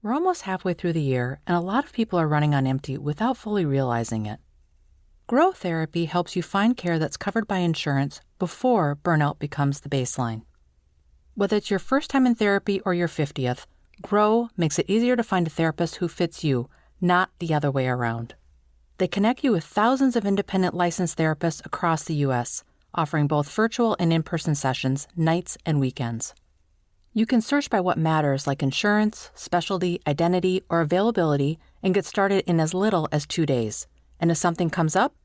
We're almost halfway through the year, and a lot of people are running on empty without fully realizing it. Grow Therapy helps you find care that's covered by insurance before burnout becomes the baseline. Whether it's your first time in therapy or your 50th, Grow makes it easier to find a therapist who fits you, not the other way around. They connect you with thousands of independent licensed therapists across the U.S., offering both virtual and in-person sessions, nights and weekends. You can search by what matters, like insurance, specialty, identity, or availability, and get started in as little as 2 days. And if something comes up,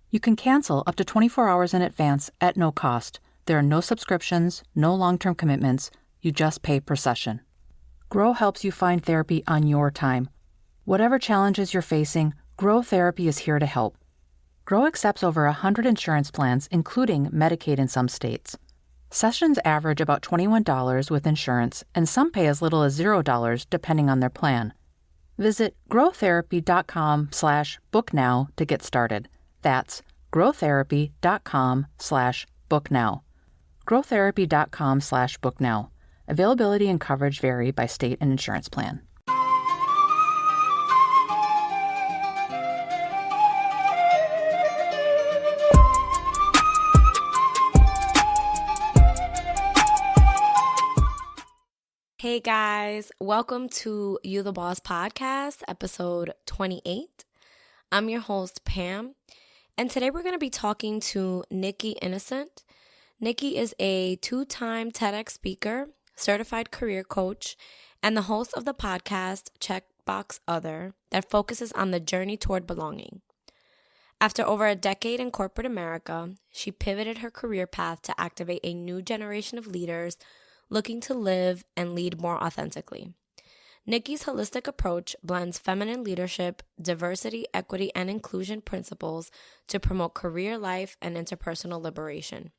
you can cancel up to 24 hours in advance at no cost. There are no subscriptions, no long-term commitments. You just pay per session. Grow helps you find therapy on your time. Whatever challenges you're facing, Grow Therapy is here to help. Grow accepts over 100 insurance plans, including Medicaid in some states. Sessions average about $21 with insurance, and some pay as little as $0 depending on their plan. Visit growtherapy.com/booknow to get started. That's growtherapy.com/booknow. growtherapy.com/booknow. Availability and coverage vary by state and insurance plan. Hey guys, welcome to You the Boss podcast, episode 28. I'm your host, Pam, and today we're going to be talking to Nikki Innocent. Nikki is a 2-time TEDx speaker, certified career coach, and the host of the podcast Checkbox Other that focuses on the journey toward belonging. After over a decade in corporate America, she pivoted her career path to activate a new generation of leaders looking to live and lead more authentically. Nikki's holistic approach blends feminine leadership, diversity, equity, and inclusion principles to promote career life and interpersonal liberation.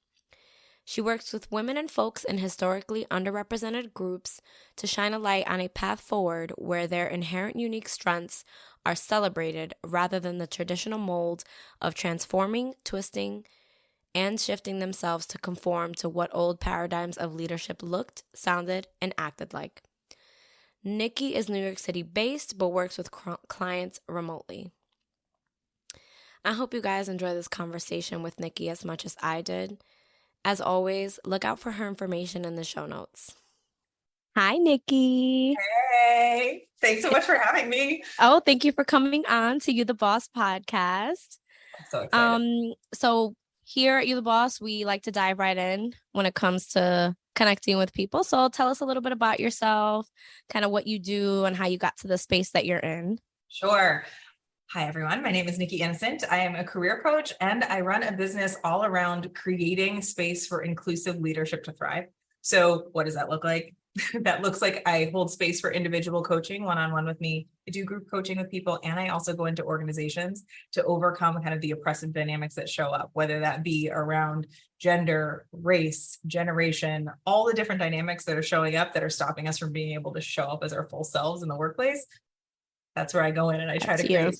She works with women and folks in historically underrepresented groups to shine a light on a path forward where their inherent unique strengths are celebrated rather than the traditional mold of transforming, twisting, and shifting themselves to conform to what old paradigms of leadership looked, sounded, and acted like. Nikki is New York City based, but works with clients remotely. I hope you guys enjoy this conversation with Nikki as much as I did. As always, look out for her information in the show notes. Hi, Nikki. Hey, thanks so much for having me. Oh, thank you for coming on to You the Boss podcast. I'm so excited. So here at You the Boss, we like to dive right in when it comes to connecting with people. So tell us a little bit about yourself, kind of what you do and how you got to the space that you're in. Sure. Hi, everyone. My name is Nikki Innocent. I am a career coach and I run a business all around creating space for inclusive leadership to thrive. So what does that look like? That looks like I hold space for individual coaching one-on-one with me. I do group coaching with people, and I also go into organizations to overcome kind of the oppressive dynamics that show up, whether that be around gender, race, generation, all the different dynamics that are showing up that are stopping us from being able to show up as our full selves in the workplace. That's where I go in and I try to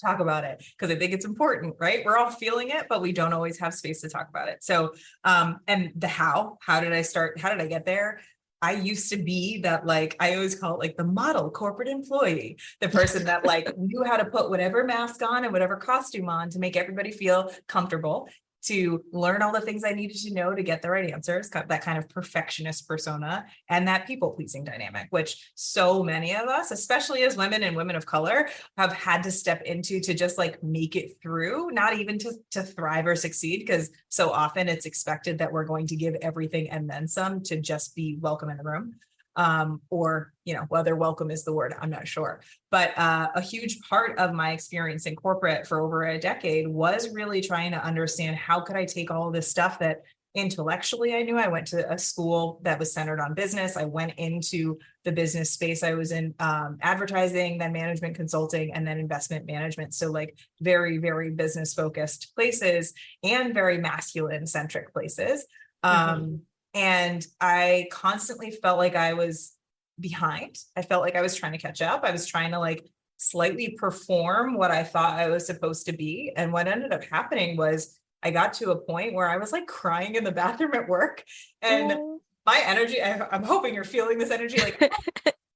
talk about it because I think it's important, right? We're all feeling it, but we don't always have space to talk about it. So, and the how did I start? How did I get there? I used to be that, like, I always call it like the model corporate employee, the person that like knew how to put whatever mask on and whatever costume on to make everybody feel comfortable, to learn all the things I needed to know to get the right answers, that kind of perfectionist persona, and that people-pleasing dynamic, which so many of us, especially as women and women of color, have had to step into to just like make it through, not even to thrive or succeed, because so often it's expected that we're going to give everything and then some to just be welcome in the room. Or, whether welcome is the word, I'm not sure. But a huge part of my experience in corporate for over a decade was really trying to understand how could I take all this stuff that intellectually I knew. I went to a school that was centered on business. I went into the business space. I was in advertising, then management consulting, and then investment management. So like very, very business focused places and very masculine centric places. And I constantly felt like I was behind. I felt like I was trying to catch up. I was trying to like slightly perform what I thought I was supposed to be. And what ended up happening was I got to a point where I was like crying in the bathroom at work, and my energy, I'm hoping you're feeling this energy. Like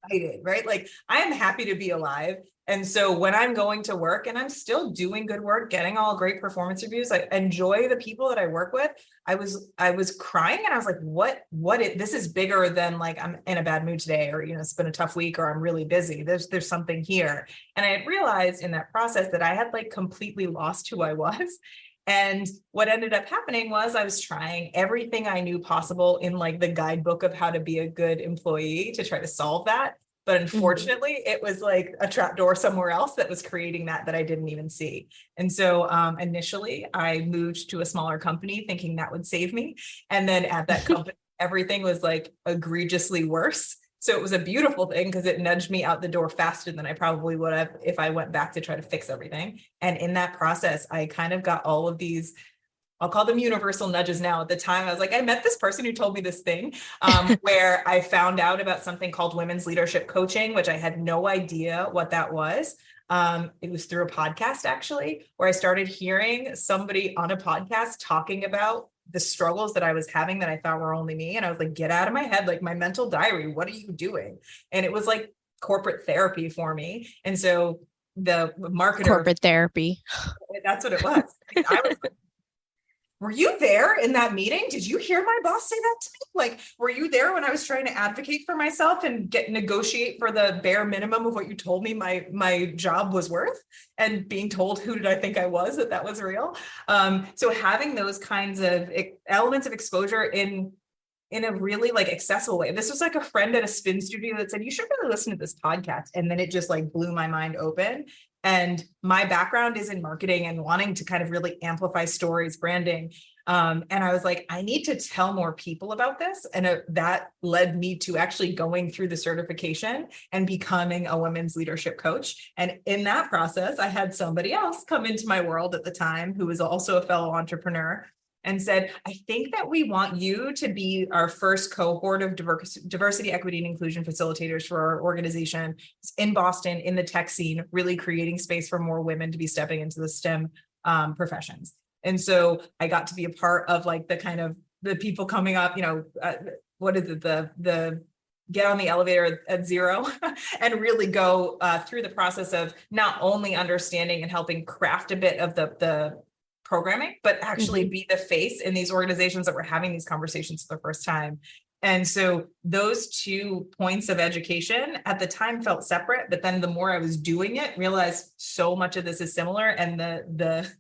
excited, right? Like I am happy to be alive. And so when I'm going to work and I'm still doing good work, getting all great performance reviews, I enjoy the people that I work with. I was crying and I was like, this is bigger than like, I'm in a bad mood today, or, it's been a tough week, or I'm really busy. There's something here. And I had realized in that process that I had like completely lost who I was. And what ended up happening was I was trying everything I knew possible in like the guidebook of how to be a good employee to try to solve that. But unfortunately, it was like a trap door somewhere else that was creating that I didn't even see. And so initially, I moved to a smaller company thinking that would save me. And then at that company, everything was like egregiously worse. So it was a beautiful thing because it nudged me out the door faster than I probably would have if I went back to try to fix everything. And in that process, I kind of got all of these, I'll call them universal nudges now. At the time, I was like, I met this person who told me this thing where I found out about something called women's leadership coaching, which I had no idea what that was. It was through a podcast, actually, where I started hearing somebody on a podcast talking about the struggles that I was having that I thought were only me. And I was like, get out of my head, like my mental diary. What are you doing? And it was like corporate therapy for me. And so the marketer, corporate therapy, that's what it was. I was like, were you there in that meeting? Did you hear my boss say that to me? Like, were you there when I was trying to advocate for myself and negotiate for the bare minimum of what you told me my job was worth, and being told who did I think I was, that was real? So having those kinds of elements of exposure in a really like accessible way. This was like a friend at a spin studio that said, you should really listen to this podcast. And then it just like blew my mind open. And my background is in marketing and wanting to kind of really amplify stories, branding. And I was like, I need to tell more people about this. And that led me to actually going through the certification and becoming a women's leadership coach. And in that process, I had somebody else come into my world at the time who was also a fellow entrepreneur and said, I think that we want you to be our first cohort of diversity, equity, and inclusion facilitators for our organization in Boston, in the tech scene, really creating space for more women to be stepping into the STEM professions. And so I got to be a part of like the kind of the people coming up, what is it, the get on the elevator at 0 and really go through the process of not only understanding and helping craft a bit of the programming, but actually be the face in these organizations that were having these conversations for the first time. And so those 2 points of education at the time felt separate, but then the more I was doing it, realized so much of this is similar. And the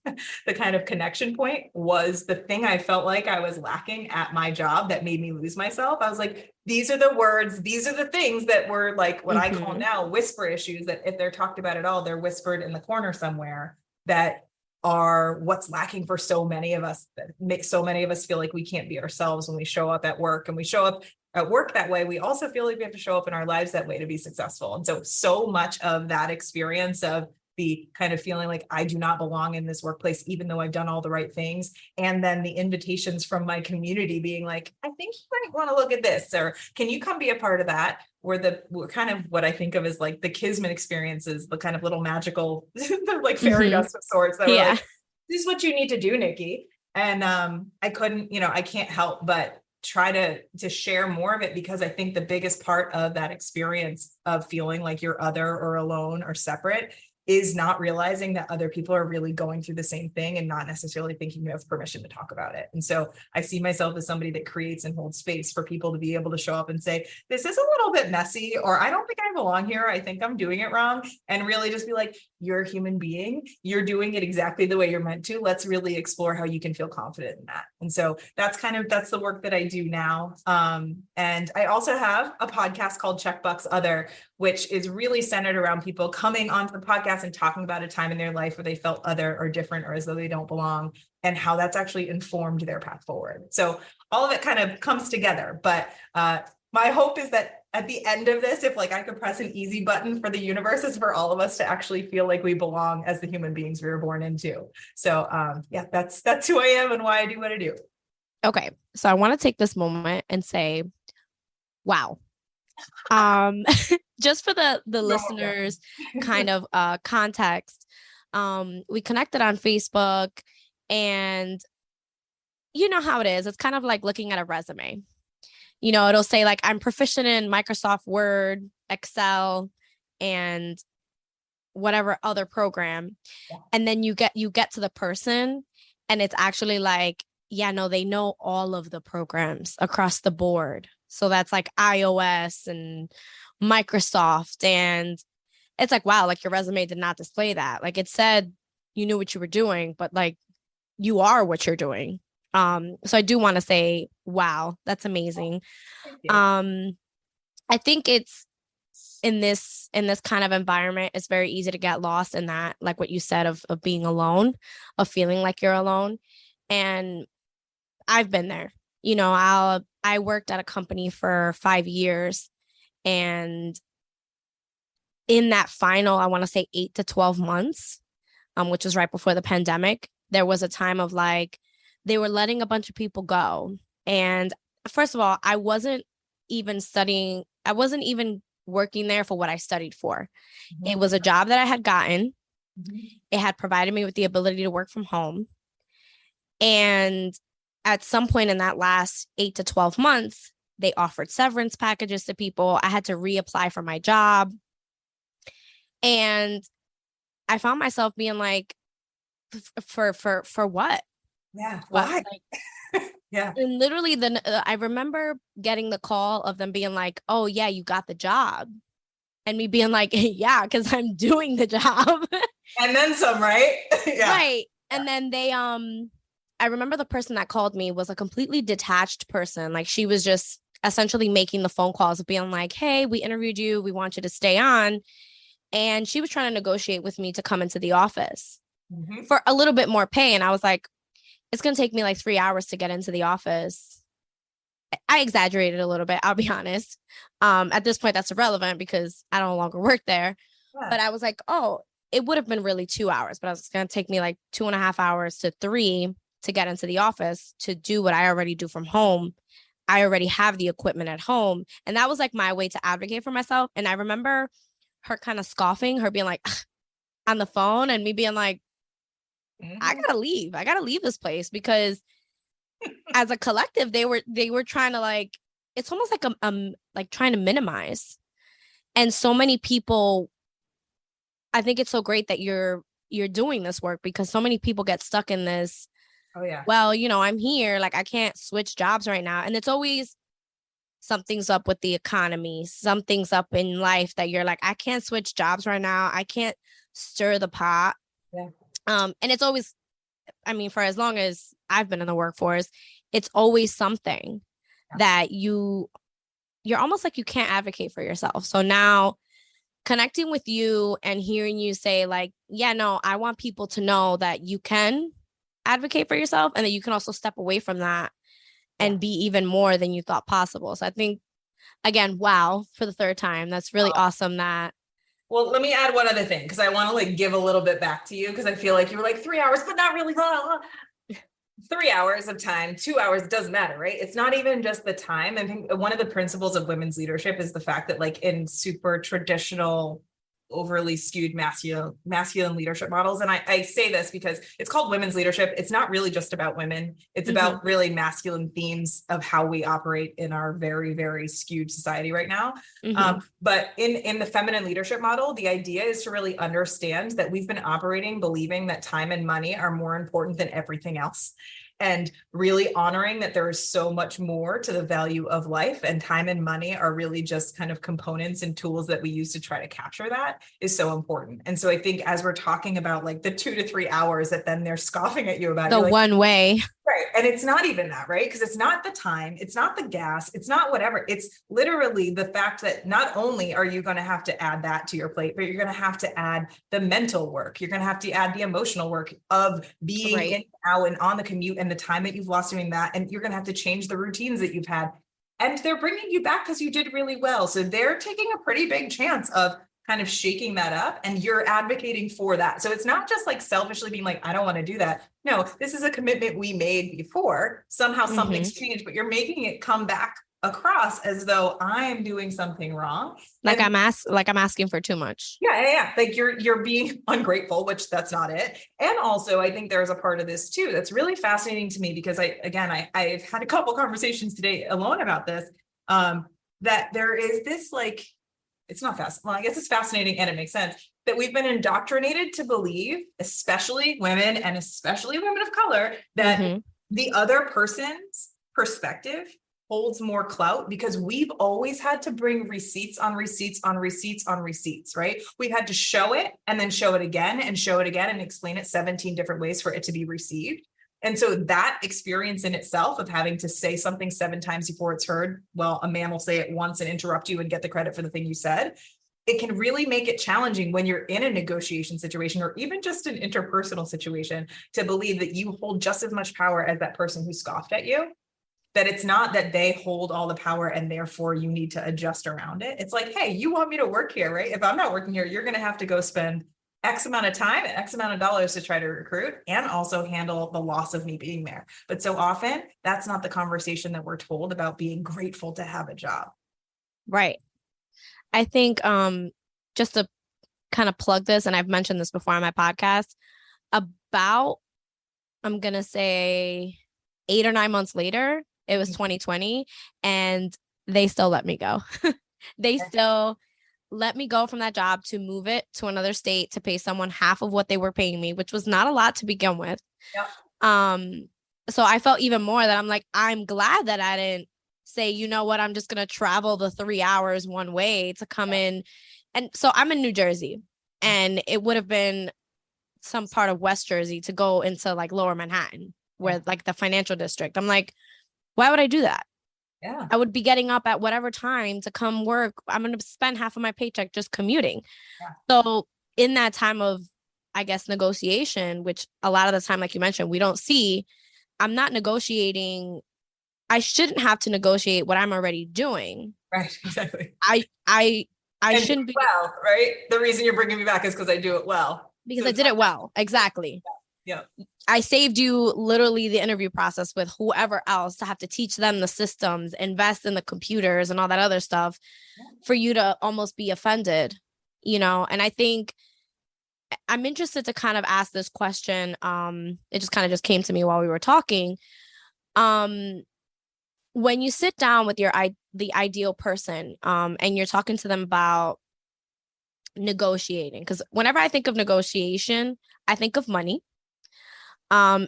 kind of connection point was the thing I felt like I was lacking at my job that made me lose myself. I was like, these are the words, these are the things that were like what I call now whisper issues, that if they're talked about at all, they're whispered in the corner somewhere, that are what's lacking for so many of us, that makes so many of us feel like we can't be ourselves when we show up at work. And we show up at work that way, we also feel like we have to show up in our lives that way to be successful. And so much of that experience of the kind of feeling like I do not belong in this workplace, even though I've done all the right things. And then the invitations from my community being like, I think you might want to look at this, or can you come be a part of that? We're kind of what I think of as like the Kismet experiences, the kind of little magical, like fairy dust of sorts that were like, this is what you need to do, Nikki. And I couldn't, I can't help but try to share more of it, because I think the biggest part of that experience of feeling like you're other or alone or separate is not realizing that other people are really going through the same thing and not necessarily thinking you have permission to talk about it. And so I see myself as somebody that creates and holds space for people to be able to show up and say, this is a little bit messy, or I don't think I belong here. I think I'm doing it wrong. And really just be like, you're a human being. You're doing it exactly the way you're meant to. Let's really explore how you can feel confident in that. And so that's the work that I do now. And I also have a podcast called Checkbox Other, which is really centered around people coming onto the podcast and talking about a time in their life where they felt other or different or as though they don't belong, and how that's actually informed their path forward. So all of it kind of comes together. But my hope is that at the end of this, if like I could press an easy button for the universe, is for all of us to actually feel like we belong as the human beings we were born into. So that's who I am and why I do what I do. Okay. So I want to take this moment and say, wow. Just for the listeners kind of context, we connected on Facebook, and you know how it is. It's kind of like looking at a resume. It'll say like, I'm proficient in Microsoft Word, Excel and whatever other program. And then you get to the person and it's actually like, yeah, no, they know all of the programs across the board. So that's like iOS and Microsoft. And it's like, wow, like your resume did not display that. Like it said you knew what you were doing, but like you are what you're doing. So I do want to say, wow, that's amazing. I think it's in this kind of environment, it's very easy to get lost in that, like what you said of being alone, of feeling like you're alone. And I've been there. You know, I worked at a company for 5 years, and in that final, I want to say 8 to 12 months, which was right before the pandemic, there was a time of like they were letting a bunch of people go. And first of all, I wasn't even working there for what I studied for. It was a job that I had gotten. It had provided me with the ability to work from home. And at some point in that last 8 to 12 months, they offered severance packages to people. I had to reapply for my job. And I found myself being like, for what? Yeah. Why? Like, yeah. And literally I remember getting the call of them being like, oh yeah, you got the job. And me being like, yeah, because I'm doing the job. And then some, right? Yeah. Right. And then I remember the person that called me was a completely detached person. Like she was just essentially making the phone calls of being like, hey, we interviewed you. We want you to stay on. And she was trying to negotiate with me to come into the office for a little bit more pay. And I was like, it's going to take me like 3 hours to get into the office. I exaggerated a little bit, I'll be honest. At this point, that's irrelevant because I no longer work there. Yeah. But I was like, oh, it would have been really 2 hours, but it's going to take me like 2.5 hours to 3 to get into the office to do what I already do from home. I already have the equipment at home. And that was like my way to advocate for myself. And I remember her kind of scoffing, her being like on the phone and me being like, I gotta leave this place, because as a collective, they were trying to like, it's almost like like trying to minimize. And so many people, I think it's so great that you're doing this work, because so many people get stuck in this. Oh yeah. Well, you know, I'm here, like I can't switch jobs right now. And it's always something's up with the economy, something's up in life that you're like, I can't switch jobs right now. I can't stir the pot. Yeah. And it's always, I mean, for as long as I've been in the workforce, it's always something that you're almost like you can't advocate for yourself. So now connecting with you and hearing you say like, yeah, no, I want people to know that you can advocate for yourself and that you can also step away from that and be even more than you thought possible. So I think, again, wow, for the third time, that's really awesome that. Well, let me add one other thing, because I want to like give a little bit back to you, because I feel like you were like 3 hours, but not really. 3 hours of time, 2 hours, doesn't matter, right? It's not even just the time. I think one of the principles of women's leadership is the fact that like in super traditional, overly skewed masculine leadership models. And I say this because it's called women's leadership. It's not really just about women. It's about really masculine themes of how we operate in our very, very skewed society right now. But in the feminine leadership model, the idea is to really understand that we've been operating believing that time and money are more important than everything else. And really honoring that there is so much more to the value of life, and time and money are really just kind of components and tools that we use to try to capture that is so important. And so I think as we're talking about like the 2 to 3 hours that then they're scoffing at you about, the like, one way. Right. And it's not even that, right? Because it's not the time, it's not the gas, it's not whatever. It's literally the fact that not only are you going to have to add that to your plate, but you're going to have to add the mental work. You're going to have to add the emotional work of being in now and on the commute and the time that you've lost doing that. And you're going to have to change the routines that you've had. And they're bringing you back because you did really well. So they're taking a pretty big chance of kind of shaking that up, and you're advocating for that. So it's not just like selfishly being like, I don't want to do that. No, this is a commitment we made before. Somehow something's changed, but you're making it come back across as though I'm doing something wrong. Like I'm asking for too much. Yeah. Like you're being ungrateful, which that's not it. And also I think there's a part of this too that's really fascinating to me, because I've had a couple conversations today alone about this, that there is this like it's not fast. Well, I guess it's fascinating and it makes sense that we've been indoctrinated to believe, especially women and especially women of color, that the other person's perspective holds more clout because we've always had to bring receipts on receipts on receipts on receipts, right? We've had to show it and then show it again and show it again and explain it 17 different ways for it to be received. And so that experience in itself of having to say something 7 times before it's heard, well, a man will say it once and interrupt you and get the credit for the thing you said. It can really make it challenging when you're in a negotiation situation or even just an interpersonal situation to believe that you hold just as much power as that person who scoffed at you. That it's not that they hold all the power and therefore you need to adjust around it. It's like, hey, you want me to work here, right? If I'm not working here, you're going to have to go spend X amount of time and X amount of dollars to try to recruit and also handle the loss of me being there. But so often that's not the conversation that we're told about being grateful to have a job. Right. I think just to kind of plug this, and I've mentioned this before on my podcast, about, I'm going to say 8 or 9 months later, it was 2020, and they still let me go. They still let me go from that job to move it to another state to pay someone half of what they were paying me, which was not a lot to begin with. Yep. So I felt even more that I'm like, I'm glad that I didn't say, you know what, I'm just going to travel the 3 hours one way to come in. And so I'm in New Jersey, and it would have been some part of West Jersey to go into like Lower Manhattan, where like the financial district. I'm like, why would I do that? Yeah, I would be getting up at whatever time to come work. I'm going to spend half of my paycheck just commuting. Yeah. So in that time of, I guess, negotiation, which a lot of the time, like you mentioned, we don't see, I'm not negotiating. I shouldn't have to negotiate what I'm already doing. Right. Exactly. I shouldn't be. Well, right. The reason you're bringing me back is because I do it well. Because I did it well. Exactly. Yeah. I saved you literally the interview process with whoever else to have to teach them the systems, invest in the computers and all that other stuff for you to almost be offended, you know? And I think I'm interested to kind of ask this question. It just kind of came to me while we were talking. When you sit down with the ideal person, and you're talking to them about negotiating, because whenever I think of negotiation, I think of money. And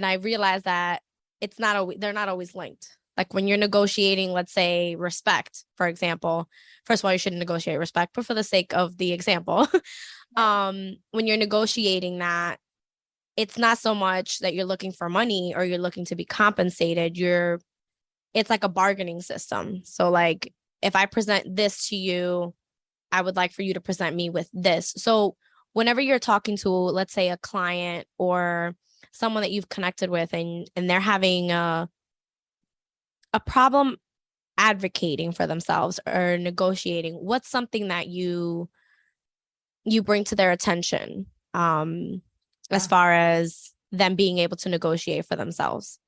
I realize that they're not always linked. Like when you're negotiating, let's say respect, for example, first of all, you shouldn't negotiate respect, but for the sake of the example, when you're negotiating that, it's not so much that you're looking for money or you're looking to be compensated. It's like a bargaining system. So like, if I present this to you, I would like for you to present me with this. So whenever you're talking to, let's say, a client or someone that you've connected with and they're having a problem advocating for themselves or negotiating, what's something that you bring to their attention as far as them being able to negotiate for themselves?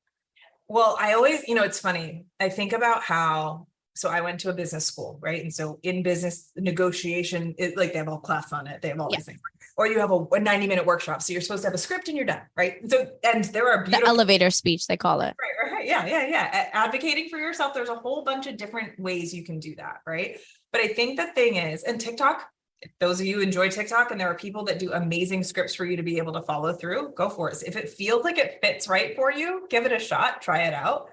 Well, I always, it's funny. I think about so I went to a business school, right? And so in business negotiation, like they have a whole class on it. They have all these things. Or you have a 90-minute workshop. So you're supposed to have a script and you're done, right? And there are beautiful— the elevator speech, they call it. Right. Yeah. Advocating for yourself. There's a whole bunch of different ways you can do that, right? But I think the thing is, and TikTok, those of you who enjoy TikTok, and there are people that do amazing scripts for you to be able to follow through, go for it. If it feels like it fits right for you, give it a shot, try it out.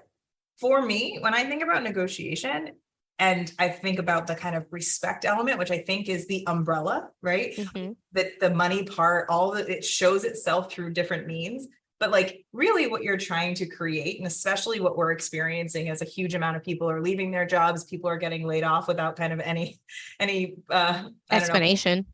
For me, when I think about negotiation and I think about the kind of respect element, which I think is the umbrella, right? Mm-hmm. That the money part, it shows itself through different means. But like really what you're trying to create, and especially what we're experiencing as a huge amount of people are leaving their jobs, people are getting laid off without kind of any explanation.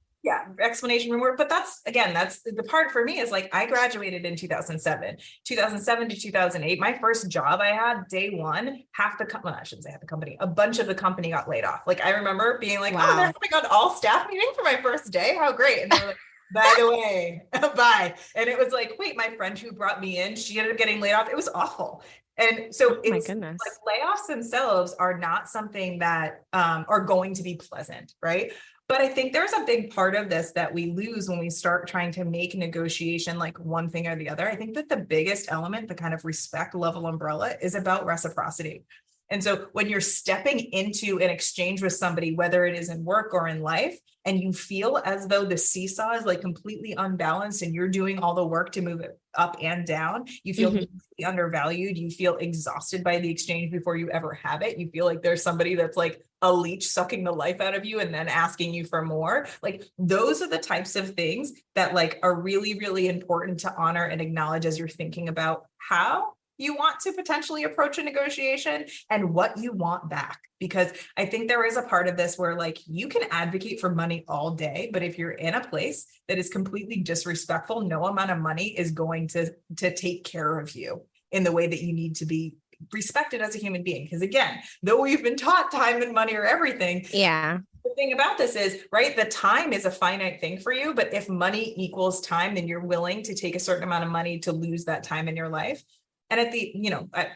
Explanation reward. But that's the part for me is like, I graduated in 2007 to 2008. My first job I had day one, I shouldn't say half the company, a bunch of the company got laid off. Like I remember being like, wow, they're having an all staff meeting for my first day. How great. And they were like, by the way, bye. And it was like, wait, my friend who brought me in, she ended up getting laid off. It was awful. And so it's like layoffs themselves are not something that are going to be pleasant, right? But I think there's a big part of this that we lose when we start trying to make negotiation like one thing or the other. I think that the biggest element, the kind of respect level umbrella, is about reciprocity. And so when you're stepping into an exchange with somebody, whether it is in work or in life, and you feel as though the seesaw is like completely unbalanced and you're doing all the work to move it up and down, you feel completely undervalued, you feel exhausted by the exchange before you ever have it, you feel like there's somebody that's like a leech sucking the life out of you and then asking you for more. Like those are the types of things that like are really, really important to honor and acknowledge as you're thinking about how you want to potentially approach a negotiation and what you want back. Because I think there is a part of this where like you can advocate for money all day, but if you're in a place that is completely disrespectful, no amount of money is going to take care of you in the way that you need to be respected as a human being. Because again, though we've been taught time and money are everything. Yeah. The thing about this is, right, the time is a finite thing for you, but if money equals time, then you're willing to take a certain amount of money to lose that time in your life. And at the,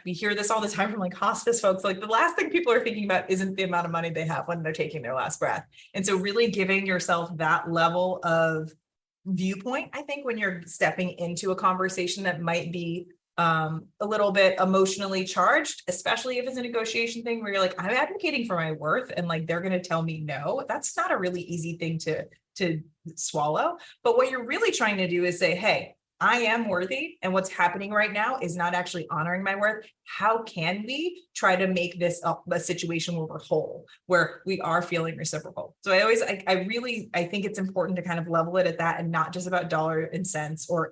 we hear this all the time from like hospice folks, like the last thing people are thinking about isn't the amount of money they have when they're taking their last breath. And so really giving yourself that level of viewpoint, I think when you're stepping into a conversation that might be a little bit emotionally charged, especially if it's a negotiation thing where you're like, I'm advocating for my worth and like, they're going to tell me no, that's not a really easy thing to swallow. But what you're really trying to do is say, hey, I am worthy. And what's happening right now is not actually honoring my worth. How can we try to make this a situation where we're whole, where we are feeling reciprocal? So I think it's important to kind of level it at that and not just about dollar and cents or,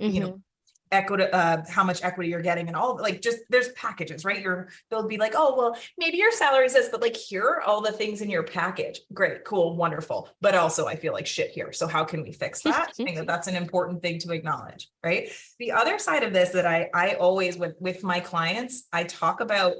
equity, how much equity you're getting and all like just there's packages, right? They'll be like, oh, well, maybe your salary is this, but like here are all the things in your package. Great, cool, wonderful. But also I feel like shit here. So how can we fix that? I think that's an important thing to acknowledge, right? The other side of this that I always with my clients, I talk about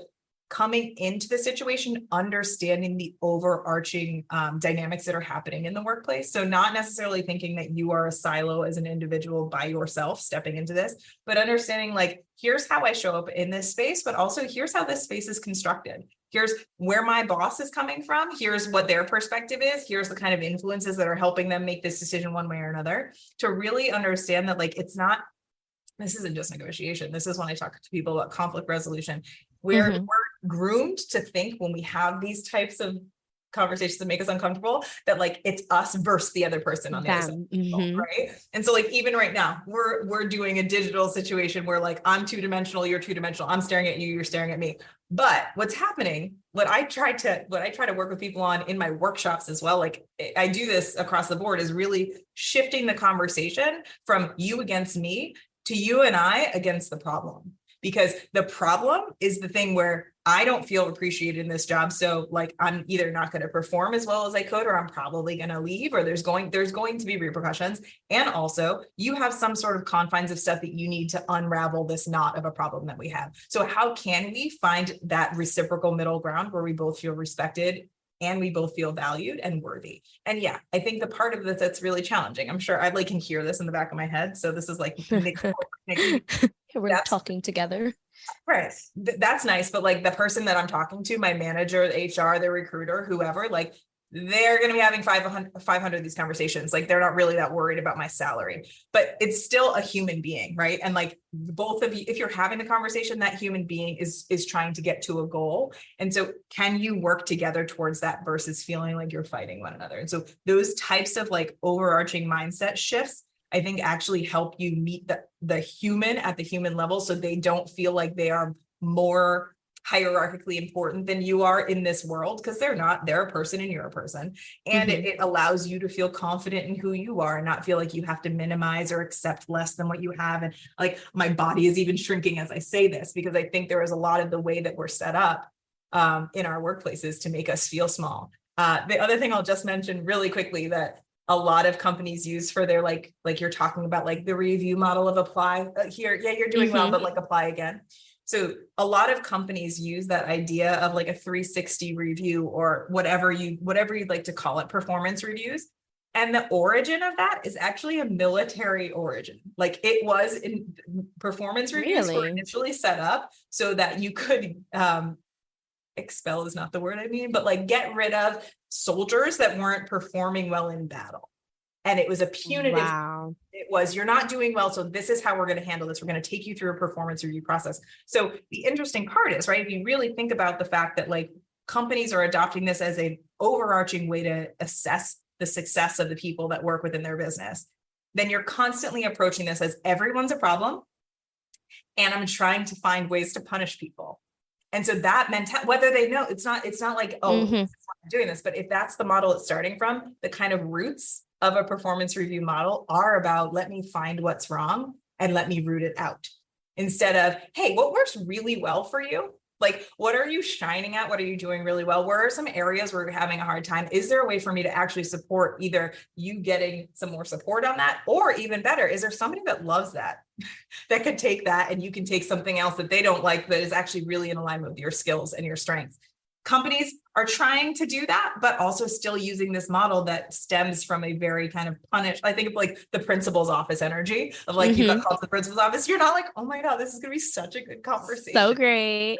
coming into the situation, understanding the overarching dynamics that are happening in the workplace. So not necessarily thinking that you are a silo as an individual by yourself stepping into this, but understanding like, here's how I show up in this space, but also here's how this space is constructed. Here's where my boss is coming from. Here's what their perspective is. Here's the kind of influences that are helping them make this decision one way or another, to really understand that like, this isn't just negotiation. This is when I talk to people about conflict resolution. We're groomed to think when we have these types of conversations that make us uncomfortable that like it's us versus the other person on the other side, right? And so like even right now, we're doing a digital situation where like I'm two-dimensional, you're two-dimensional, I'm staring at you, you're staring at me. But what's happening, what I try to work with people on in my workshops as well, like I do this across the board, is really shifting the conversation from you against me to you and I against the problem. Because the problem is the thing where I don't feel appreciated in this job. So like, I'm either not going to perform as well as I could, or I'm probably going to leave, or there's going to be repercussions. And also you have some sort of confines of stuff that you need to unravel this knot of a problem that we have. So how can we find that reciprocal middle ground where we both feel respected and we both feel valued and worthy? And yeah, I think the part of this that's really challenging, I'm sure I like can hear this in the back of my head. So this is like, Nikki, we're talking together. Right. That's nice. But like the person that I'm talking to, my manager, the HR, the recruiter, whoever, like they're going to be having 500 of these conversations. Like they're not really that worried about my salary, but it's still a human being. Right. And like both of you, if you're having the conversation, that human being is trying to get to a goal. And so can you work together towards that versus feeling like you're fighting one another? And so those types of like overarching mindset shifts, I think actually help you meet the human at the human level, so they don't feel like they are more hierarchically important than you are in this world, because they're not. They're a person and you're a person. And it allows you to feel confident in who you are and not feel like you have to minimize or accept less than what you have. And like my body is even shrinking as I say this, because I think there is a lot of the way that we're set up in our workplaces to make us feel small. The other thing I'll just mention really quickly that a lot of companies use for their like you're talking about like the review model of apply here. Yeah, you're doing well, but like apply again. So a lot of companies use that idea of like a 360 review or whatever you'd like to call it, performance reviews. And the origin of that is actually a military origin. Like it was in performance reviews were initially set up so that you could expel is not the word I mean, but like get rid of soldiers that weren't performing well in battle. And it was a punitive. Wow. It was, you're not doing well, so this is how we're going to handle this. We're going to take you through a performance review process. So the interesting part is, right, if you really think about the fact that like companies are adopting this as an overarching way to assess the success of the people that work within their business, then you're constantly approaching this as everyone's a problem, and I'm trying to find ways to punish people. And so that mentality, whether they know, it's not like, oh, this is why I'm doing this, but if that's the model it's starting from, the kind of roots of a performance review model are about, let me find what's wrong and let me root it out. Instead of, hey, what works really well for you? Like, what are you shining at? What are you doing really well? Where are some areas where you're having a hard time? Is there a way for me to actually support either you getting some more support on that, or even better, is there somebody that loves that, that could take that and you can take something else that they don't like that is actually really in alignment with your skills and your strengths? Companies are trying to do that, but also still using this model that stems from a very kind of I think of like the principal's office energy of like, you got called to the principal's office. You're not like, oh my God, this is going to be such a good conversation. So great.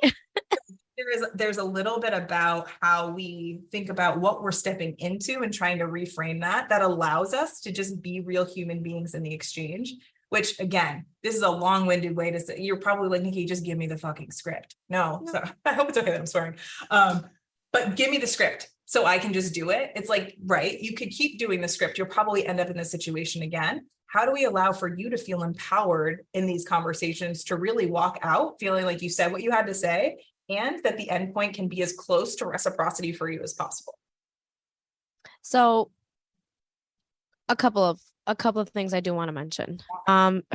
There's a little bit about how we think about what we're stepping into and trying to reframe that allows us to just be real human beings in the exchange, which again, this is a long-winded way to say, you're probably like, Nikki, just give me the fucking script. No. So I hope it's okay that I'm swearing. But give me the script so I can just do it. It's like, right, you could keep doing the script. You'll probably end up in this situation again. How do we allow for you to feel empowered in these conversations to really walk out feeling like you said what you had to say, and that the endpoint can be as close to reciprocity for you as possible? So a couple of things I do want to mention.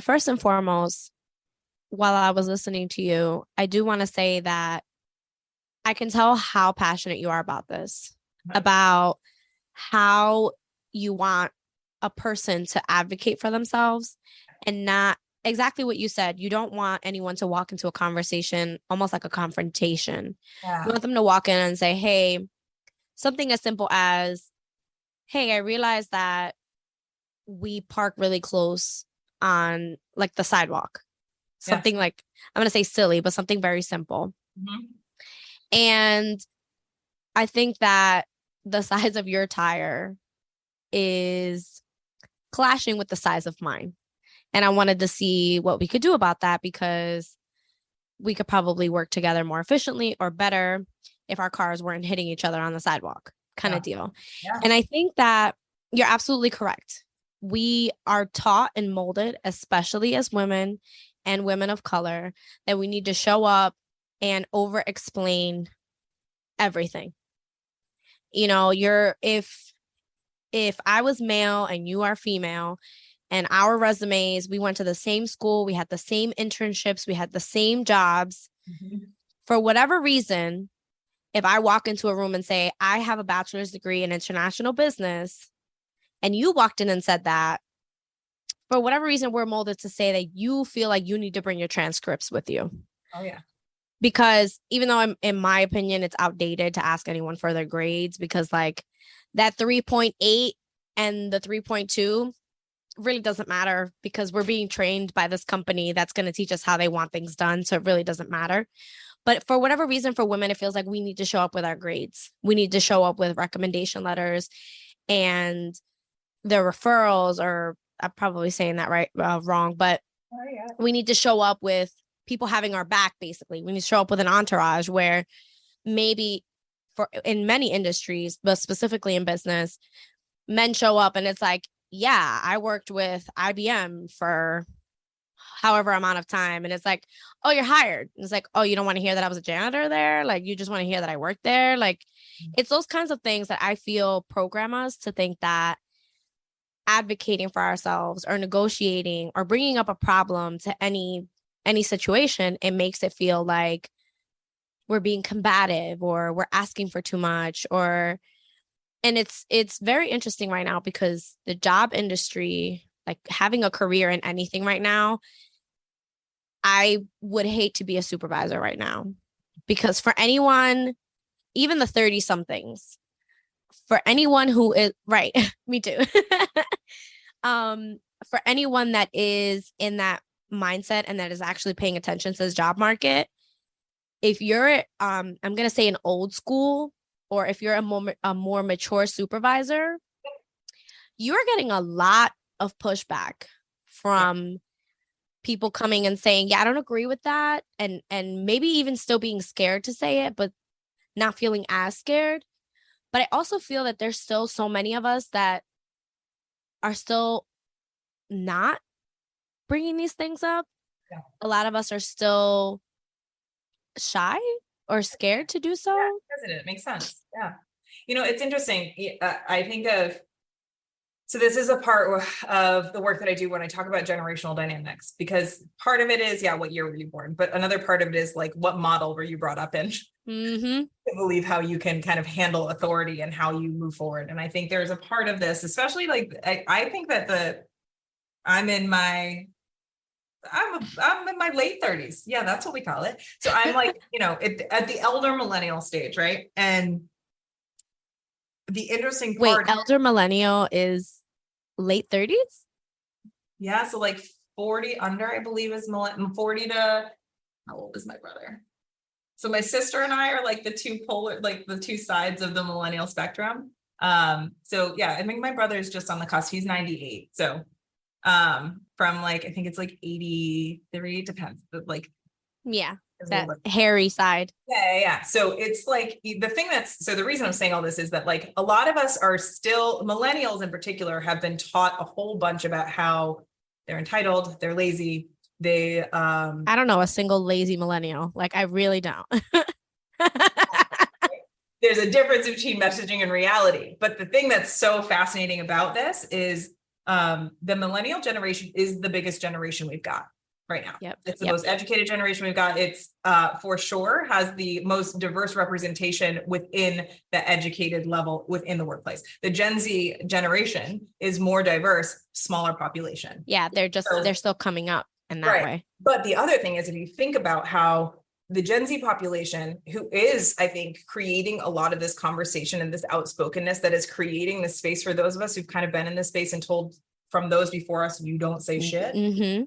First and foremost, while I was listening to you, I do want to say that I can tell how passionate you are about this, about how you want a person to advocate for themselves and not exactly what you said. You don't want anyone to walk into a conversation almost like a confrontation. Yeah. You want them to walk in and say, hey, something as simple as, hey, I realized that we park really close on like the sidewalk. Something like, I'm going to say silly, but something very simple. And I think that the size of your tire is clashing with the size of mine. And I wanted to see what we could do about that, because we could probably work together more efficiently or better if our cars weren't hitting each other on the sidewalk kind of deal. And I think that you're absolutely correct. We are taught and molded, especially as women and women of color, that we need to show up and over explain everything. You know, if I was male and you are female and our resumes, we went to the same school, we had the same internships, we had the same jobs. For whatever reason, if I walk into a room and say, I have a bachelor's degree in international business, and you walked in and said that, for whatever reason, we're molded to say that you feel like you need to bring your transcripts with you. Oh, yeah. Because even though in my opinion, it's outdated to ask anyone for their grades, because like that 3.8 and the 3.2 really doesn't matter, because we're being trained by this company that's going to teach us how they want things done. So it really doesn't matter. But for whatever reason, for women, it feels like we need to show up with our grades. We need to show up with recommendation letters and the referrals, or I'm probably saying that wrong, but we need to show up with people having our back. Basically, we need to show up with an entourage, where maybe in many industries, but specifically in business, men show up and it's like, yeah, I worked with IBM for however amount of time. And it's like, oh, you're hired. And it's like, oh, you don't want to hear that I was a janitor there? Like, you just want to hear that I worked there? Like, it's those kinds of things that I feel program us to think that advocating for ourselves or negotiating or bringing up a problem to any situation, it makes it feel like we're being combative or we're asking for too much, and it's very interesting right now, because the job industry, like having a career in anything right now, I would hate to be a supervisor right now, because for anyone, even the 30 somethings, for anyone who is right, me too. For anyone that is in that mindset and that is actually paying attention to this job market, if you're I'm going to say an old school, or if you're a more mature supervisor, you're getting a lot of pushback from people coming and saying, yeah, I don't agree with that. And maybe even still being scared to say it, but not feeling as scared. But I also feel that there's still so many of us that are still not bringing these things up. Yeah. A lot of us are still shy or scared to do so. Yeah, doesn't it? It makes sense. Yeah. It's interesting. I think so this is a part of the work that I do when I talk about generational dynamics, because part of it is, what year were you born? But another part of it is like, what model were you brought up in? Mm-hmm. To believe how you can kind of handle authority and how you move forward. And I think there's a part of this, especially like, I think that I'm in my late 30s. Yeah, that's what we call it. So I'm like, at the elder millennial stage, right? And the interesting part. Wait, elder millennial is late 30s? Yeah, so like 40 under, I believe, is 40 to, how old is my brother? So my sister and I are like the two sides of the millennial spectrum. So yeah, I think my brother's just on the cusp. He's 98. So from like, I think it's like 83, depends, but like, yeah, that hairy side. Yeah. So it's like so the reason I'm saying all this is that like a lot of us are still, millennials in particular, have been taught a whole bunch about how they're entitled, they're lazy, they I don't know a single lazy millennial. Like, I really don't. There's a difference between messaging and reality. But the thing that's so fascinating about this is the millennial generation is the biggest generation we've got right now. Yep. It's the most educated generation we've got. It's for sure has the most diverse representation within the educated level within the workplace. The Gen Z generation is more diverse, smaller population. Yeah, they're still coming up in that way. But the other thing is, if you think about how the Gen Z population, who is, I think, creating a lot of this conversation and this outspokenness that is creating this space for those of us who've kind of been in this space and told from those before us, you don't say shit. Mm-hmm.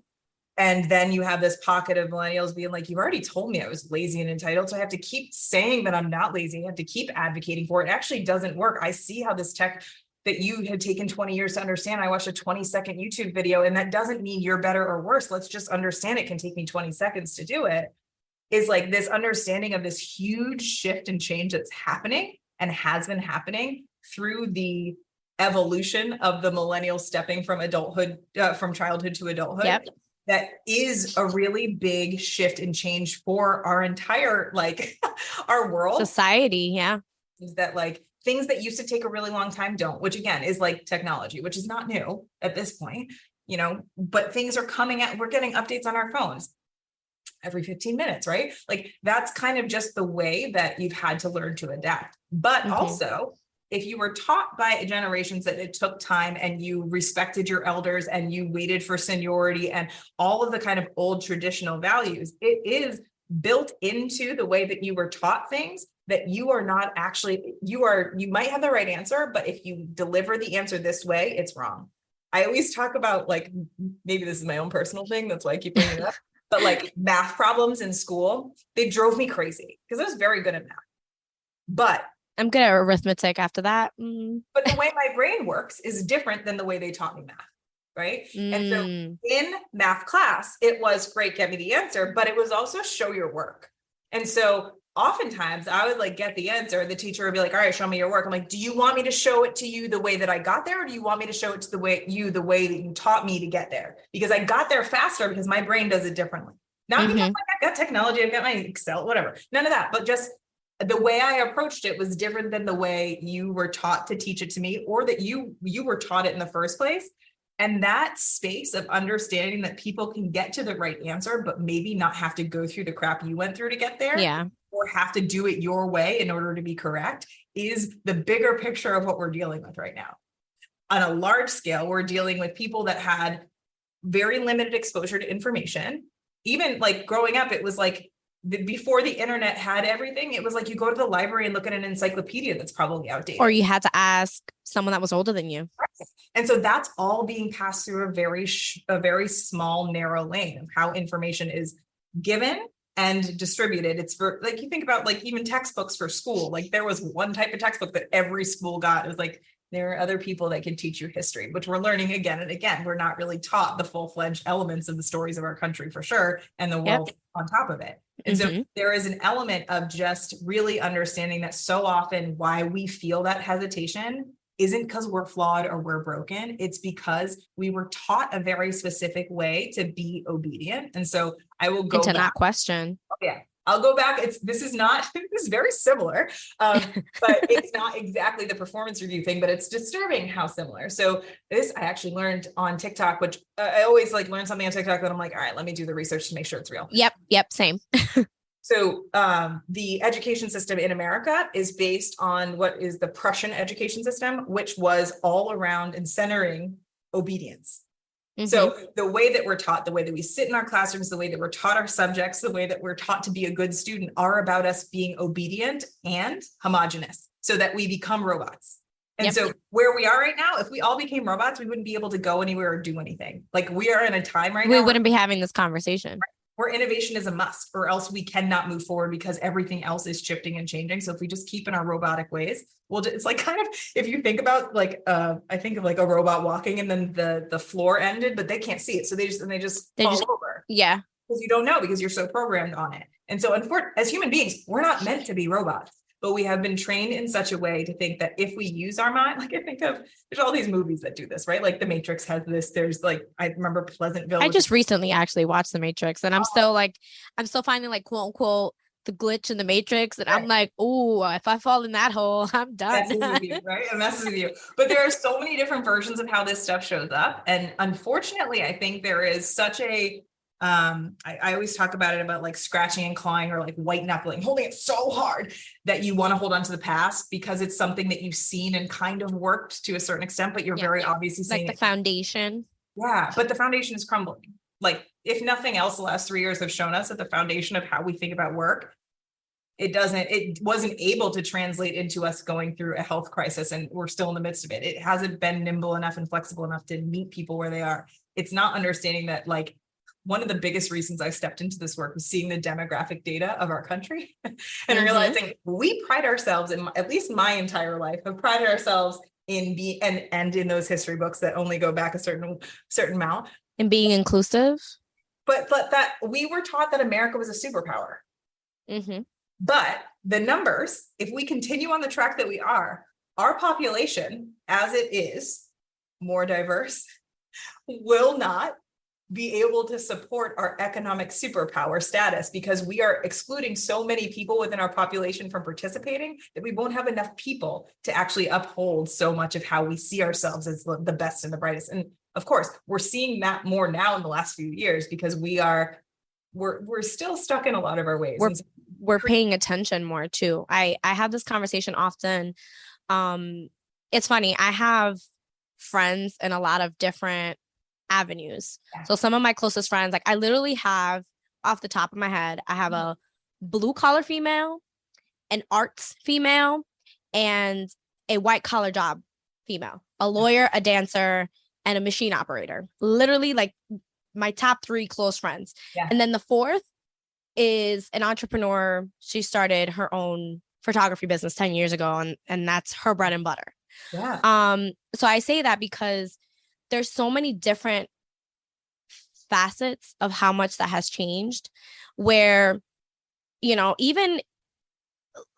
And then you have this pocket of millennials being like, you've already told me I was lazy and entitled, so I have to keep saying that I'm not lazy. I have to keep advocating for it. It actually doesn't work. I see how this tech that you had taken 20 years to understand. I watched a 20-second YouTube video, and that doesn't mean you're better or worse. Let's just understand it can take me 20 seconds to do it. Is like this understanding of this huge shift and change that's happening and has been happening through the evolution of the millennials stepping from adulthood, from childhood to adulthood. Yep. That is a really big shift and change for our entire, like our world. Society. Yeah. Is that like things that used to take a really long time don't, which again is like technology, which is not new at this point, but things are coming out, we're getting updates on our phones every 15 minutes, right? Like that's kind of just the way that you've had to learn to adapt. But also, if you were taught by generations that it took time and you respected your elders and you waited for seniority and all of the kind of old traditional values, it is built into the way that you were taught things that you are not actually, you might have the right answer, but if you deliver the answer this way, it's wrong. I always talk about, like, maybe this is my own personal thing, that's why I keep bringing it up, but like math problems in school, they drove me crazy because I was very good at math. But I'm good at arithmetic after that. But the way my brain works is different than the way they taught me math, right? And so in math class, it was great, get me the answer, but it was also show your work. And so oftentimes I would like get the answer, the teacher would be like, all right, show me your work. I'm like, do you want me to show it to you the way that I got there? Or do you want me to show it to the way that you taught me to get there? Because I got there faster because my brain does it differently. Not because like, I've got technology, I've got my Excel, whatever, none of that, but just the way I approached it was different than the way you were taught to teach it to me, or that you were taught it in the first place. And that space of understanding that people can get to the right answer, but maybe not have to go through the crap you went through to get there. Yeah. Or have to do it your way in order to be correct is the bigger picture of what we're dealing with right now. On a large scale, we're dealing with people that had very limited exposure to information. Even like growing up, it was like before the internet had everything, it was like you go to the library and look at an encyclopedia that's probably outdated. Or you had to ask someone that was older than you. And so that's all being passed through a very small, narrow lane of how information is given and distributed. It's for, like, you think about like even textbooks for school, like there was one type of textbook that every school got. It was like There are other people that can teach you history, which we're learning again and again. We're not really taught the full-fledged elements of the stories of our country for sure, and the world on top of it. And so there is an element of just really understanding that so often why we feel that hesitation isn't because we're flawed or we're broken. It's because we were taught a very specific way to be obedient. And so I will go and to back. not question. Oh, yeah. I'll go back. This is very similar, but it's not exactly the performance review thing, but it's disturbing how similar. So this I actually learned on TikTok, which I always like learn something on TikTok that I'm like, all right, let me do the research to make sure it's real. Yep. Same. So the education system in America is based on what is the Prussian education system, which was all around and centering obedience. So the way that we're taught, the way that we sit in our classrooms, the way that we're taught our subjects, the way that we're taught to be a good student are about us being obedient and homogenous so that we become robots. And so where we are right now, if we all became robots, we wouldn't be able to go anywhere or do anything. Like we are in a time right now. We wouldn't be having this conversation. Where innovation is a must, or else we cannot move forward because everything else is shifting and changing. So if we just keep in our robotic ways, it's like kind of, if you think about like, I think of like a robot walking and then the floor ended, but they can't see it. So they just fall over. Yeah. Because you don't know, because you're so programmed on it. And so as human beings, we're not meant to be robots, but we have been trained in such a way to think that if we use our mind, like I think of, there's all these movies that do this, right? Like The Matrix has this, there's like, I remember Pleasantville. I just recently actually watched The Matrix and I'm still finding like quote unquote the glitch in the Matrix. And I'm like, oh, if I fall in that hole, I'm done. Messes with you, right? It messes with you. But there are so many different versions of how this stuff shows up. And unfortunately, I think there is such a, I always talk about it about like scratching and clawing or like white knuckling, holding it so hard that you want to hold on to the past because it's something that you've seen and kind of worked to a certain extent, but you're very obviously seeing like the foundation. Yeah, but the foundation is crumbling. Like if nothing else, the last 3 years have shown us that the foundation of how we think about work, it wasn't able to translate into us going through a health crisis, and we're still in the midst of it. It hasn't been nimble enough and flexible enough to meet people where they are. It's not understanding that like one of the biggest reasons I stepped into this work was seeing the demographic data of our country and realizing we pride ourselves in, at least my entire life, have prided ourselves in and in those history books that only go back a certain amount. And being inclusive. But that we were taught that America was a superpower. But the numbers, if we continue on the track that we are, our population, as it is more diverse, will not be able to support our economic superpower status because we are excluding so many people within our population from participating that we won't have enough people to actually uphold so much of how we see ourselves as the best and the brightest. And of course, we're seeing that more now in the last few years because we're still stuck in a lot of our ways. We're paying attention more too. I have this conversation often. It's funny. I have friends in a lot of different avenues. So some of my closest friends, like I literally have off the top of my head, I have a blue collar female, an arts female, and a white collar job female, a lawyer, a dancer, and a machine operator. Literally like my top 3 close friends. And then the fourth is an entrepreneur. She started her own photography business 10 years ago and that's her bread and butter. So I say that because there's so many different facets of how much that has changed where, even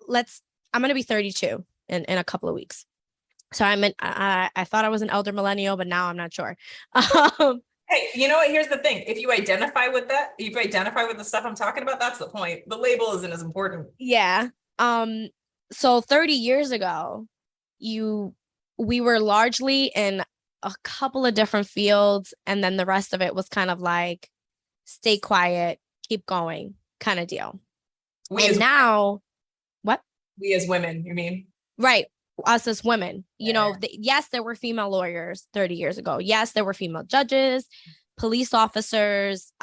I'm going to be 32 in a couple of weeks. So I thought I was an elder millennial, but now I'm not sure. Hey, you know what? Here's the thing. If you identify with the stuff I'm talking about, that's the point. The label isn't as important. Yeah. So 30 years ago, we were largely in a couple of different fields. And then the rest of it was kind of like, stay quiet, keep going kind of deal. What? We as women, you mean? Right. Us as women, yes, there were female lawyers 30 years ago. Yes, there were female judges, police officers,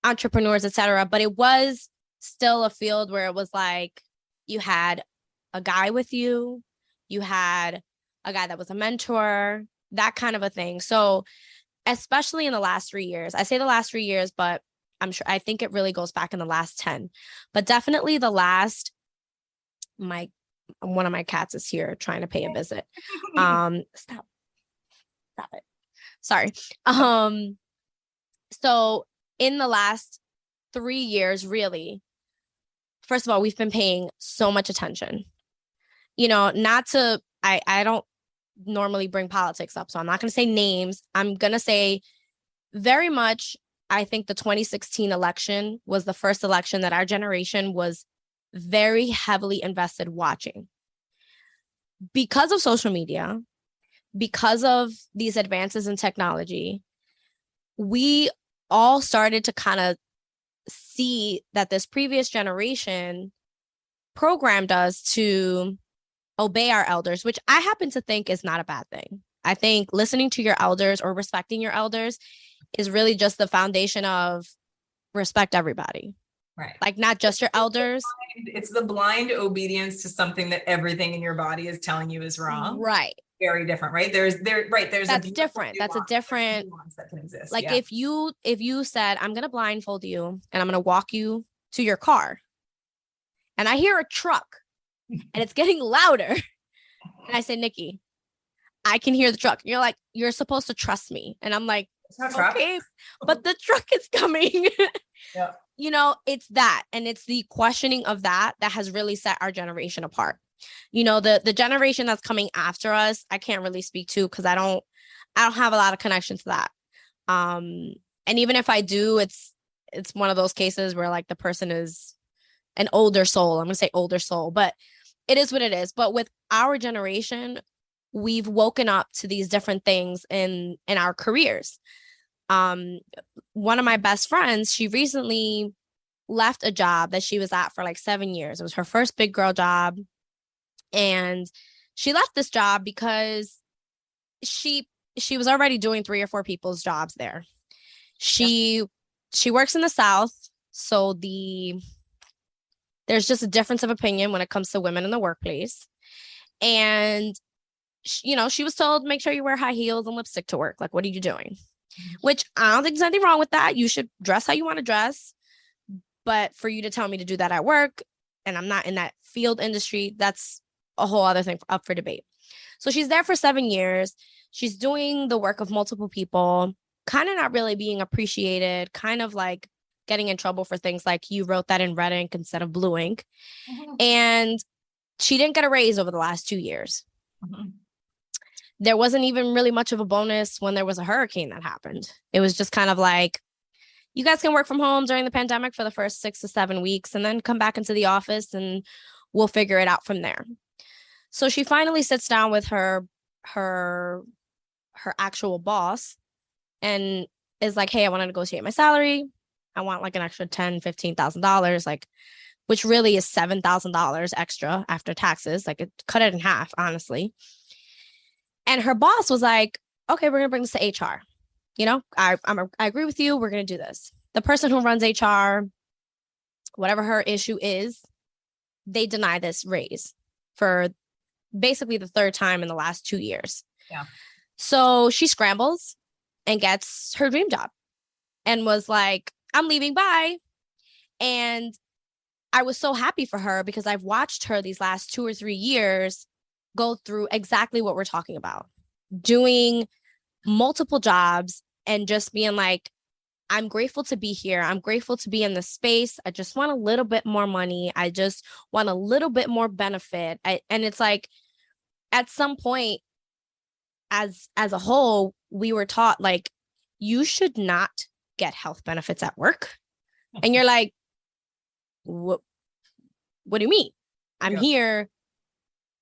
entrepreneurs, etc. But it was still a field where it was like you had a guy with you, you had a guy that was a mentor, that kind of a thing. So especially in the last 3 years, I say the last 3 years, but I think it really goes back in the last 10, but definitely the last, my one of my cats is here trying to pay a visit. Stop it. Sorry. So in the last 3 years, really, first of all, we've been paying so much attention. I don't normally bring politics up, so I'm not going to say names. I'm going to say very much, I think the 2016 election was the first election that our generation was very heavily invested watching. Because of social media, because of these advances in technology, we all started to kind of see that this previous generation programmed us to obey our elders, which I happen to think is not a bad thing. I think listening to your elders or respecting your elders is really just the foundation of respect everybody. Right. Like not just your elders. It's the blind obedience to something that everything in your body is telling you is wrong. Right. Very different, right? There's that's different. That's a different nuance that can exist. Like if you said, I'm gonna blindfold you and I'm gonna walk you to your car, and I hear a truck and it's getting louder, and I say, Nikki, I can hear the truck. You're like, you're supposed to trust me, and I'm like, okay, but the truck is coming. Yeah. It's that, and it's the questioning of that has really set our generation apart. The generation that's coming after us, I can't really speak to because I don't have a lot of connection to that. And even if I do, it's one of those cases where like the person is an older soul. I'm going to say older soul, but it is what it is. But with our generation, we've woken up to these different things in our careers. One of my best friends, she recently left a job that she was at for like 7 years. It was her first big girl job. And she left this job because she was already doing 3 or 4 people's jobs there. She works in the South, so there's just a difference of opinion when it comes to women in the workplace. And she was told, make sure you wear high heels and lipstick to work. Like, what are you doing? Which I don't think there's anything wrong with that. You should dress how you want to dress. But for you to tell me to do that at work, and I'm not in that field industry, that's a whole other thing up for debate. So she's there for 7 years. She's doing the work of multiple people, kind of not really being appreciated, kind of like getting in trouble for things like you wrote that in red ink instead of blue ink. Mm-hmm. And she didn't get a raise over the last 2 years. Mm-hmm. There wasn't even really much of a bonus when there was a hurricane that happened. It was just kind of like, you guys can work from home during the pandemic for the first 6 to 7 weeks and then come back into the office and we'll figure it out from there. So she finally sits down with her actual boss and is like, hey, I want to negotiate my salary. I want like an extra $10,000, $15,000, like, which really is $7,000 extra after taxes. Like, it cut it in half, honestly. And her boss was like, okay, we're going to bring this to HR. I agree with you. We're going to do this. The person who runs HR, whatever her issue is, they deny this raise for basically the 3rd time in the last 2 years. Yeah. So she scrambles and gets her dream job and was like, I'm leaving, bye. And I was so happy for her because I've watched her these last 2 or 3 years go through exactly what we're talking about, doing multiple jobs and just being like, I'm grateful to be here. I'm grateful to be in this space. I just want a little bit more money. I just want a little bit more benefit. And it's like, at some point, as a whole, we were taught like, you should not get health benefits at work. And you're like, what do you mean? I'm here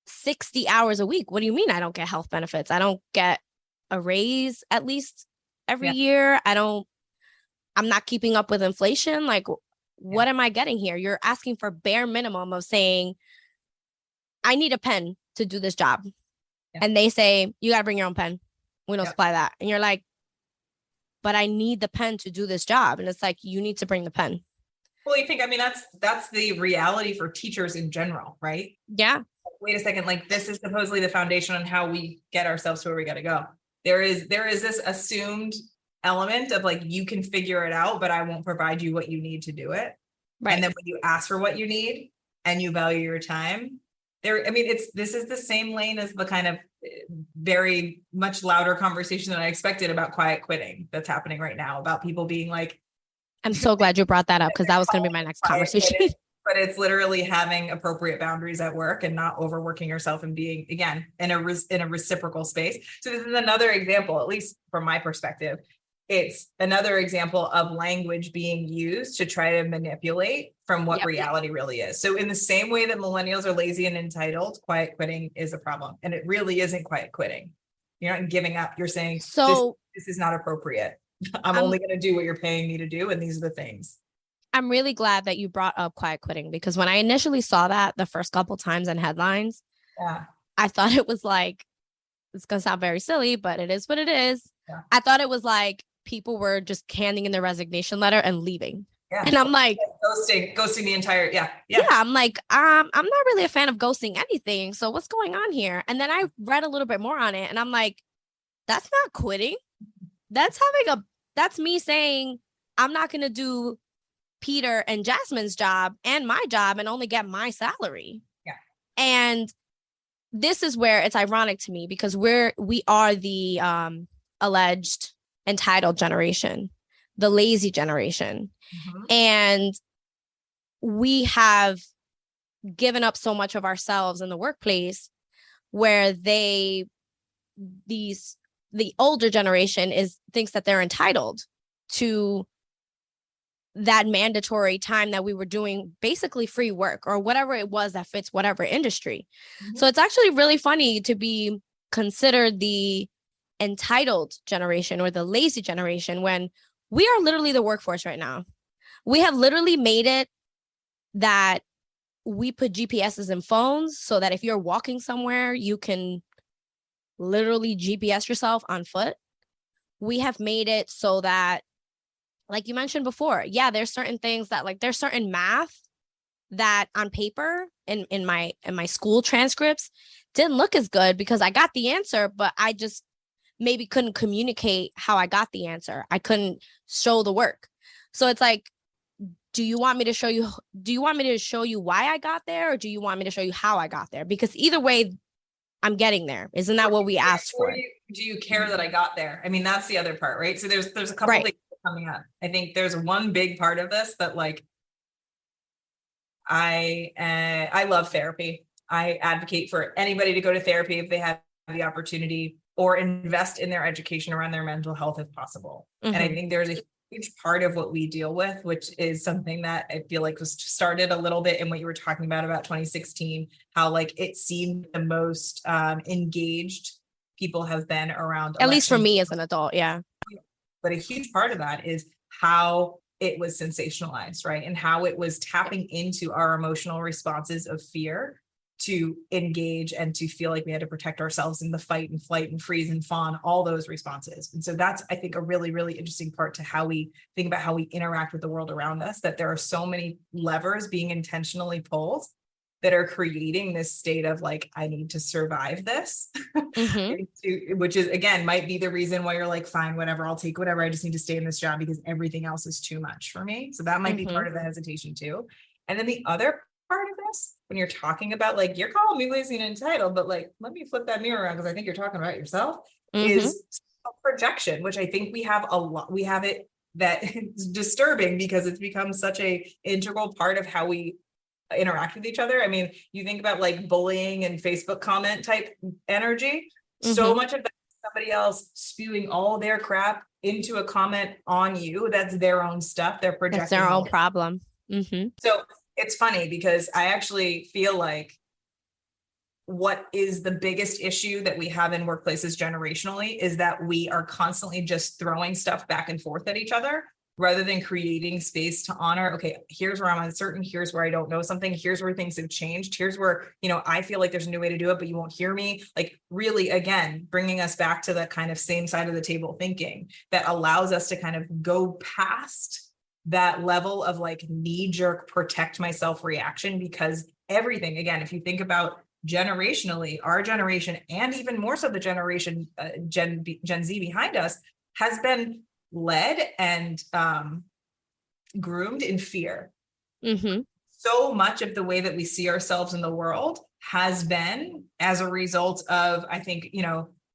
60 hours a week. What do you mean I don't get health benefits? I don't get a raise at least every year. I'm not keeping up with inflation. Like, what am I getting here? You're asking for bare minimum of saying, I need a pen to do this job. Yeah. And they say, you got to bring your own pen. We don't supply that. And you're like, but I need the pen to do this job. And it's like, you need to bring the pen. Well, you think, that's the reality for teachers in general, right? Yeah. Wait a second. Like, this is supposedly the foundation on how we get ourselves to where we got to go. There is this assumed element of like, you can figure it out, but I won't provide you what you need to do it. Right. And then when you ask for what you need and you value your time, I mean, this is the same lane as the kind of very much louder conversation that I expected about quiet quitting that's happening right now, about people being like, I'm so glad you brought that up because that was going to be my next conversation. But it's literally having appropriate boundaries at work and not overworking yourself and being, again, in a reciprocal space. So this is another example, at least from my perspective. It's another example of language being used to try to manipulate from what reality really is. So in the same way that millennials are lazy and entitled, quiet quitting is a problem. And it really isn't quiet quitting. You're not giving up. You're saying, so this is not appropriate. I'm only going to do what you're paying me to do. And these are the things. I'm really glad that you brought up quiet quitting, because when I initially saw that the first couple times in headlines, I thought it was like, it's going to sound very silly, but it is what it is. Yeah. I thought it was like people were just handing in their resignation letter and leaving. Yeah. And I'm like, ghosting the entire, yeah. I'm like, I'm not really a fan of ghosting anything. So what's going on here? And then I read a little bit more on it and I'm like, that's not quitting. That's me saying I'm not going to do Peter and Jasmine's job and my job and only get my salary. Yeah. And this is where it's ironic to me, because we are the alleged entitled generation, the lazy generation. Mm-hmm. And we have given up so much of ourselves in the workplace where the older generation thinks that they're entitled to that mandatory time that we were doing basically free work or whatever it was that fits whatever industry. Mm-hmm. So it's actually really funny to be considered the entitled generation or the lazy generation when we are literally the workforce right now. We have literally made it that we put GPSs in phones so that if you're walking somewhere, you can literally GPS yourself on foot. We have made it so that, like you mentioned before, there's certain things that, like, there's certain math that on paper in my school transcripts didn't look as good because I got the answer, but I just maybe couldn't communicate how I got the answer. I couldn't show the work. So it's like, do you want me to show you why I got there, or do you want me to show you how I got there? Because either way, I'm getting there. Isn't that what we asked for? Do you care that I got there? I mean, that's the other part, right? So there's a couple things coming up. I think there's one big part of this that, like, I love therapy. I advocate for anybody to go to therapy if they have the opportunity, or invest in their education around their mental health if possible. Mm-hmm. And I think there's a huge part of what we deal with, which is something that I feel like was started a little bit in what you were talking about 2016, how, like, it seemed the most engaged people have been around. At least for me as an adult, yeah. But a huge part of that is how it was sensationalized, right? And how it was tapping into our emotional responses of fear to engage and to feel like we had to protect ourselves in the fight and flight and freeze and fawn, all those responses. And so that's, I think, a really, really interesting part to how we think about how we interact with the world around us, that there are so many levers being intentionally pulled that are creating this state of, like, I need to survive this, mm-hmm. which is, again, might be the reason why you're like, fine, whatever, I'll take whatever. I just need to stay in this job because everything else is too much for me. So that might mm-hmm. be part of the hesitation too. And then the other part of this, when you're talking about, like, you're calling me lazy and entitled, but, like, let me flip that mirror around because I think you're talking about yourself, mm-hmm. is projection, which I think we have a lot. We have it that it's disturbing because it's become such a integral part of how we interact with each other. I mean, you think about, like, bullying and Facebook comment type energy, mm-hmm. so much of that is somebody else spewing all their crap into a comment on you. That's their own stuff. They're projecting. That's their own problem. Mm-hmm. So it's funny because I actually feel like what is the biggest issue that we have in workplaces generationally is that we are constantly just throwing stuff back and forth at each other rather than creating space to honor, okay, here's where I'm uncertain, here's where I don't know something, here's where things have changed, here's where, I feel like there's a new way to do it, but you won't hear me. Like, really, again, bringing us back to that kind of same side of the table thinking that allows us to kind of go past that level of, like, knee-jerk protect myself reaction, because everything, again, if you think about generationally, our generation, and even more so the generation Gen Z behind us, has been led and groomed in fear. Mm-hmm. so much of the way that we see ourselves in the world has been as a result of, I think,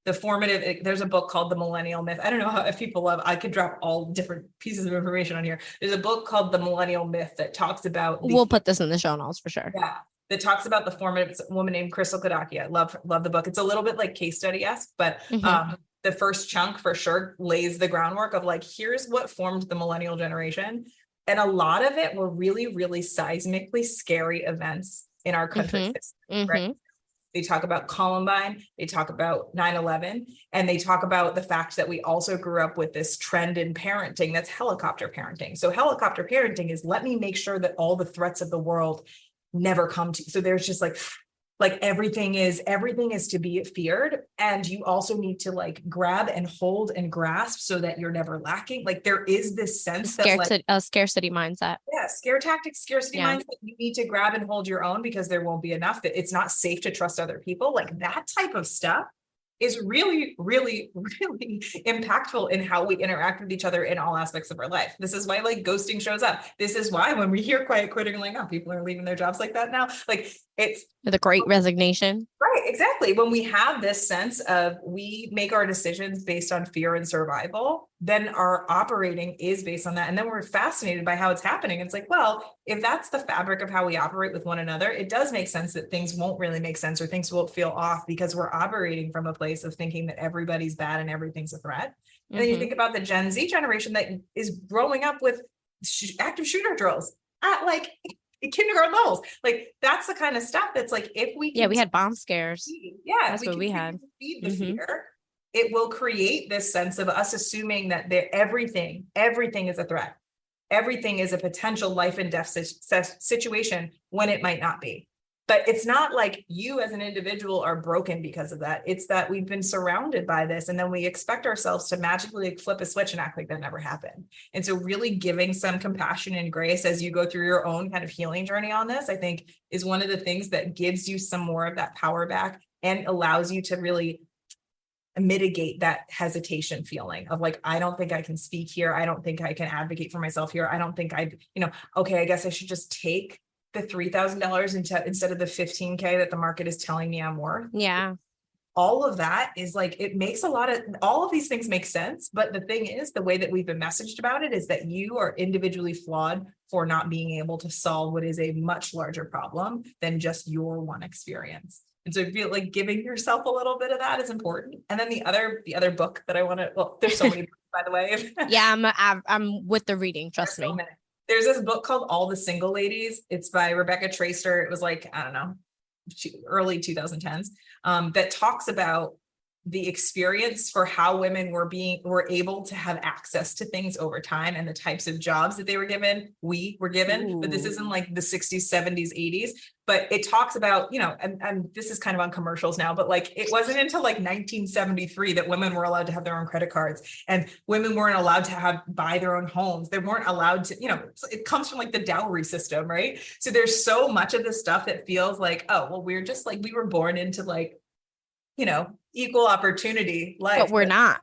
the formative, there's a book called The Millennial Myth. I don't know how, if people love, I could drop all different pieces of information on here. There's a book called The Millennial Myth that talks about we'll put this in the show notes for sure. Yeah. That talks about the formative woman named Crystal Kodaki. I love the book. It's a little bit like case study-esque, but the first chunk for sure lays the groundwork of like, here's what formed the millennial generation. And a lot of it were really, really seismically scary events in our country's history, right? They talk about Columbine, they talk about 9/11, and they talk about the fact that we also grew up with this trend in parenting that's helicopter parenting. So helicopter parenting is, let me make sure that all the threats of the world never come to you. So there's just like everything is to be feared. And you also need to like grab and hold and grasp so that you're never lacking. Like there is this sense that like a scarcity mindset. Yeah, scare tactics, scarcity mindset. You need to grab and hold your own because there won't be enough, that it's not safe to trust other people. Like that type of stuff is really, really, really impactful in how we interact with each other in all aspects of our life. This is why like ghosting shows up. This is why when we hear quiet quitting, like, oh, people are leaving their jobs like that now. Like it's the great resignation. Right, exactly. When we have this sense of we make our decisions based on fear and survival, then our operating is based on that. And then we're fascinated by how it's happening. It's like, well, if that's the fabric of how we operate with one another, it does make sense that things won't really make sense or things won't feel off because we're operating from a place of thinking that everybody's bad and everything's a threat. And then you think about the Gen Z generation that is growing up with active shooter drills at like kindergarten levels. Like that's the kind of stuff that's like, if we we had bomb scares. That's what we had. Feed the fear, it will create this sense of us assuming that everything is a threat. Everything is a potential life and death situation when it might not be. But it's not like you as an individual are broken because of that. It's that we've been surrounded by this, and then we expect ourselves to magically like flip a switch and act like that never happened. And so really giving some compassion and grace as you go through your own kind of healing journey on this, I think is one of the things that gives you some more of that power back and allows you to really mitigate that hesitation feeling of like, I don't think I can speak here. I don't think I can advocate for myself here. I don't think okay, I guess I should just take the $3,000 instead of the $15,000 that the market is telling me I'm worth. Yeah. All of that is like, it makes all of these things make sense. But the thing is, the way that we've been messaged about it is that you are individually flawed for not being able to solve what is a much larger problem than just your one experience. And so I feel like giving yourself a little bit of that is important. And then the other book that I want to, well, there's so many books, by the way. Yeah, I'm with the reading. Trust me. There's this book called All the Single Ladies. It's by Rebecca Traister. It was like, I don't know, early 2010s, that talks about the experience for how women were able to have access to things over time and the types of jobs that they were given, but this isn't like the 60s, 70s, 80s, but it talks about, and this is kind of on commercials now, but like, it wasn't until like 1973 that women were allowed to have their own credit cards and women weren't allowed to buy their own homes. They weren't allowed to, it comes from like the dowry system, right? So there's so much of this stuff that feels like, oh, well, we're just like, we were born into like, equal opportunity life. But we're not.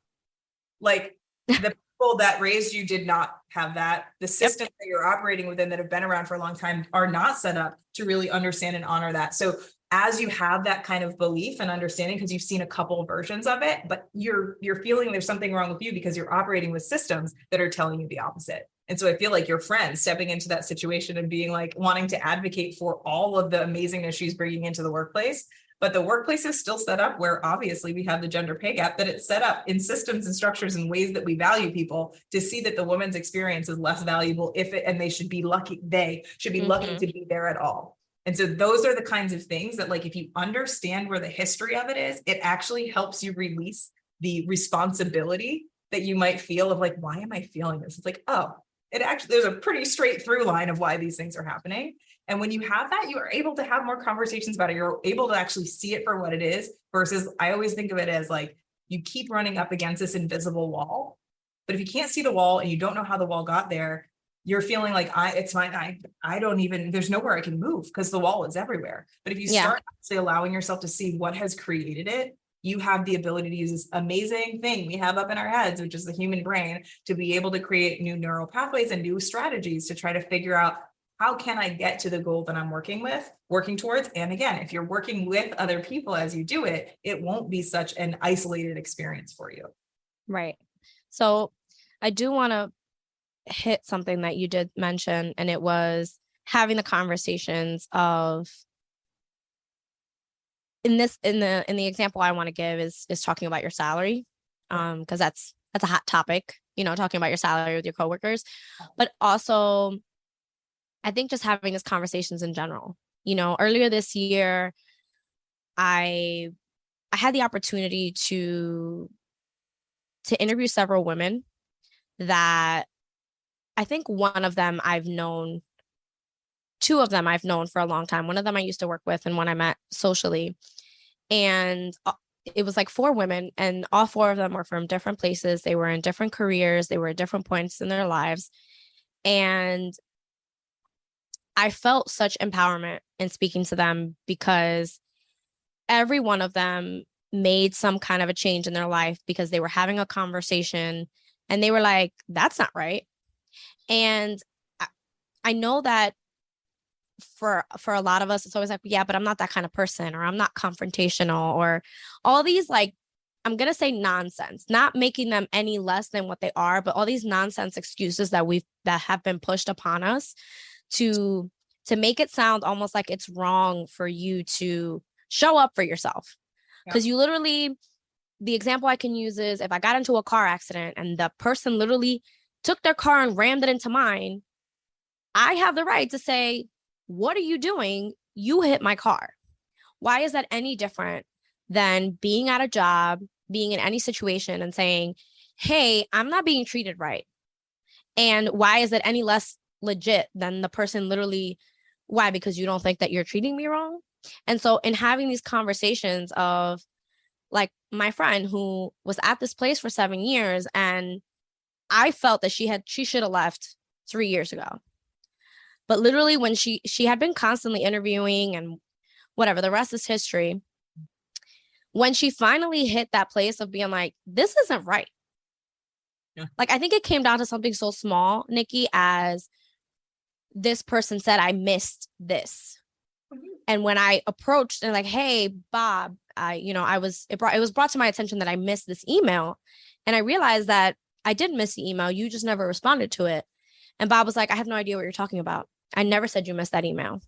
Like the people that raised you did not have that. The systems that you're operating within that have been around for a long time are not set up to really understand and honor that. So as you have that kind of belief and understanding, because you've seen a couple of versions of it, but you're feeling there's something wrong with you because you're operating with systems that are telling you the opposite. And so I feel like your friend stepping into that situation and being like wanting to advocate for all of the amazingness she's bringing into the workplace. But the workplace is still set up where obviously we have the gender pay gap, that it's set up in systems and structures and ways that we value people to see that the woman's experience is less valuable and they should be lucky to be there at all. And so those are the kinds of things that, like, if you understand where the history of it is, it actually helps you release the responsibility that you might feel of like, why am I feeling this? It's like, oh, there's a pretty straight through line of why these things are happening. And when you have that, you are able to have more conversations about it. You're able to actually see it for what it is versus I always think of it as like, you keep running up against this invisible wall. But if you can't see the wall and you don't know how the wall got there, you're feeling like it's fine. I don't even, there's nowhere I can move because the wall is everywhere. But if you start actually allowing yourself to see what has created it, you have the ability to use this amazing thing we have up in our heads, which is the human brain, to be able to create new neural pathways and new strategies to try to figure out how can I get to the goal that I'm working towards? And again, if you're working with other people as you do it, it won't be such an isolated experience for you. Right. So I do want to hit something that you did mention, and it was having the conversations of in the example I want to give is talking about your salary. Because that's a hot topic, talking about your salary with your coworkers. But also I think just having these conversations in general. Earlier this year, I had the opportunity to interview several women that I think one of them I've known, two of them I've known for a long time. One of them I used to work with and one I met socially. And it was like 4 women, and all 4 of them were from different places. They were in different careers. They were at different points in their lives. And I felt such empowerment in speaking to them because every one of them made some kind of a change in their life because they were having a conversation and they were like, that's not right. And I know that for a lot of us, it's always like, yeah, but I'm not that kind of person, or I'm not confrontational, or all these, like, I'm going to say nonsense, not making them any less than what they are, but all these nonsense excuses that have been pushed upon us to make it sound almost like it's wrong for you to show up for yourself. Because you literally, the example I can use is if I got into a car accident and the person literally took their car and rammed it into mine, I have the right to say, what are you doing? You hit my car. Why is that any different than being at a job, being in any situation and saying, hey, I'm not being treated right? And why is it any less legit than the person literally, why? Because you don't think that you're treating me wrong? And so in having these conversations of, like, my friend who was at this place for 7 years, and I felt that she should have left 3 years ago. But literally when she had been constantly interviewing and whatever, the rest is history. When she finally hit that place of being like, this isn't right. Yeah. Like, I think it came down to something so small, Nikki, as this person said, I missed this. Mm-hmm. And when I approached and like, hey, Bob, it was brought to my attention that I missed this email. And I realized that I did miss the email. You just never responded to it. And Bob was like, I have no idea what you're talking about. I never said you missed that email.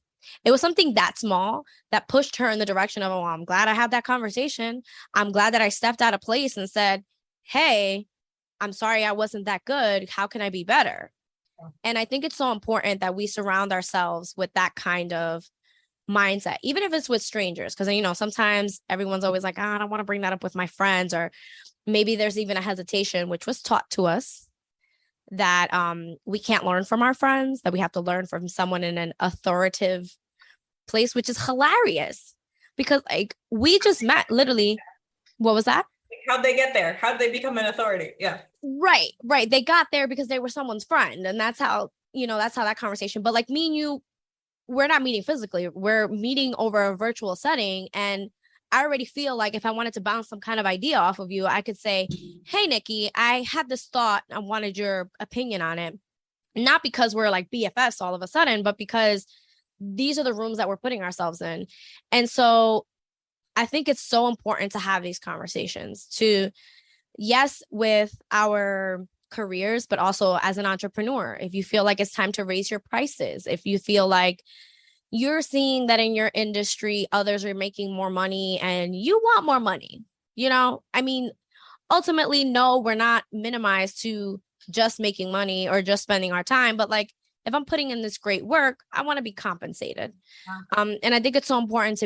It was something that small that pushed her in the direction of, oh, I'm glad I had that conversation. I'm glad that I stepped out of place and said, hey, I'm sorry I wasn't that good. How can I be better? And I think it's so important that we surround ourselves with that kind of mindset, even if it's with strangers. Because, sometimes everyone's always like, I don't want to bring that up with my friends. Or maybe there's even a hesitation, which was taught to us, that we can't learn from our friends, that we have to learn from someone in an authoritative place, which is hilarious because, like, we just met literally. What was that? How'd they get there? How'd they become an authority? Yeah. Right. They got there because they were someone's friend. And that's how that conversation. But like me and you, we're not meeting physically. We're meeting over a virtual setting. And I already feel like if I wanted to bounce some kind of idea off of you, I could say, hey, Nikki, I had this thought. I wanted your opinion on it. Not because we're like BFFs all of a sudden, but because these are the rooms that we're putting ourselves in. And so I think it's so important to have these conversations yes, with our careers, but also as an entrepreneur. If you feel like it's time to raise your prices, if you feel like you're seeing that in your industry, others are making more money and you want more money, ultimately, no, we're not minimized to just making money or just spending our time. But like, if I'm putting in this great work, I want to be compensated. And I think it's so important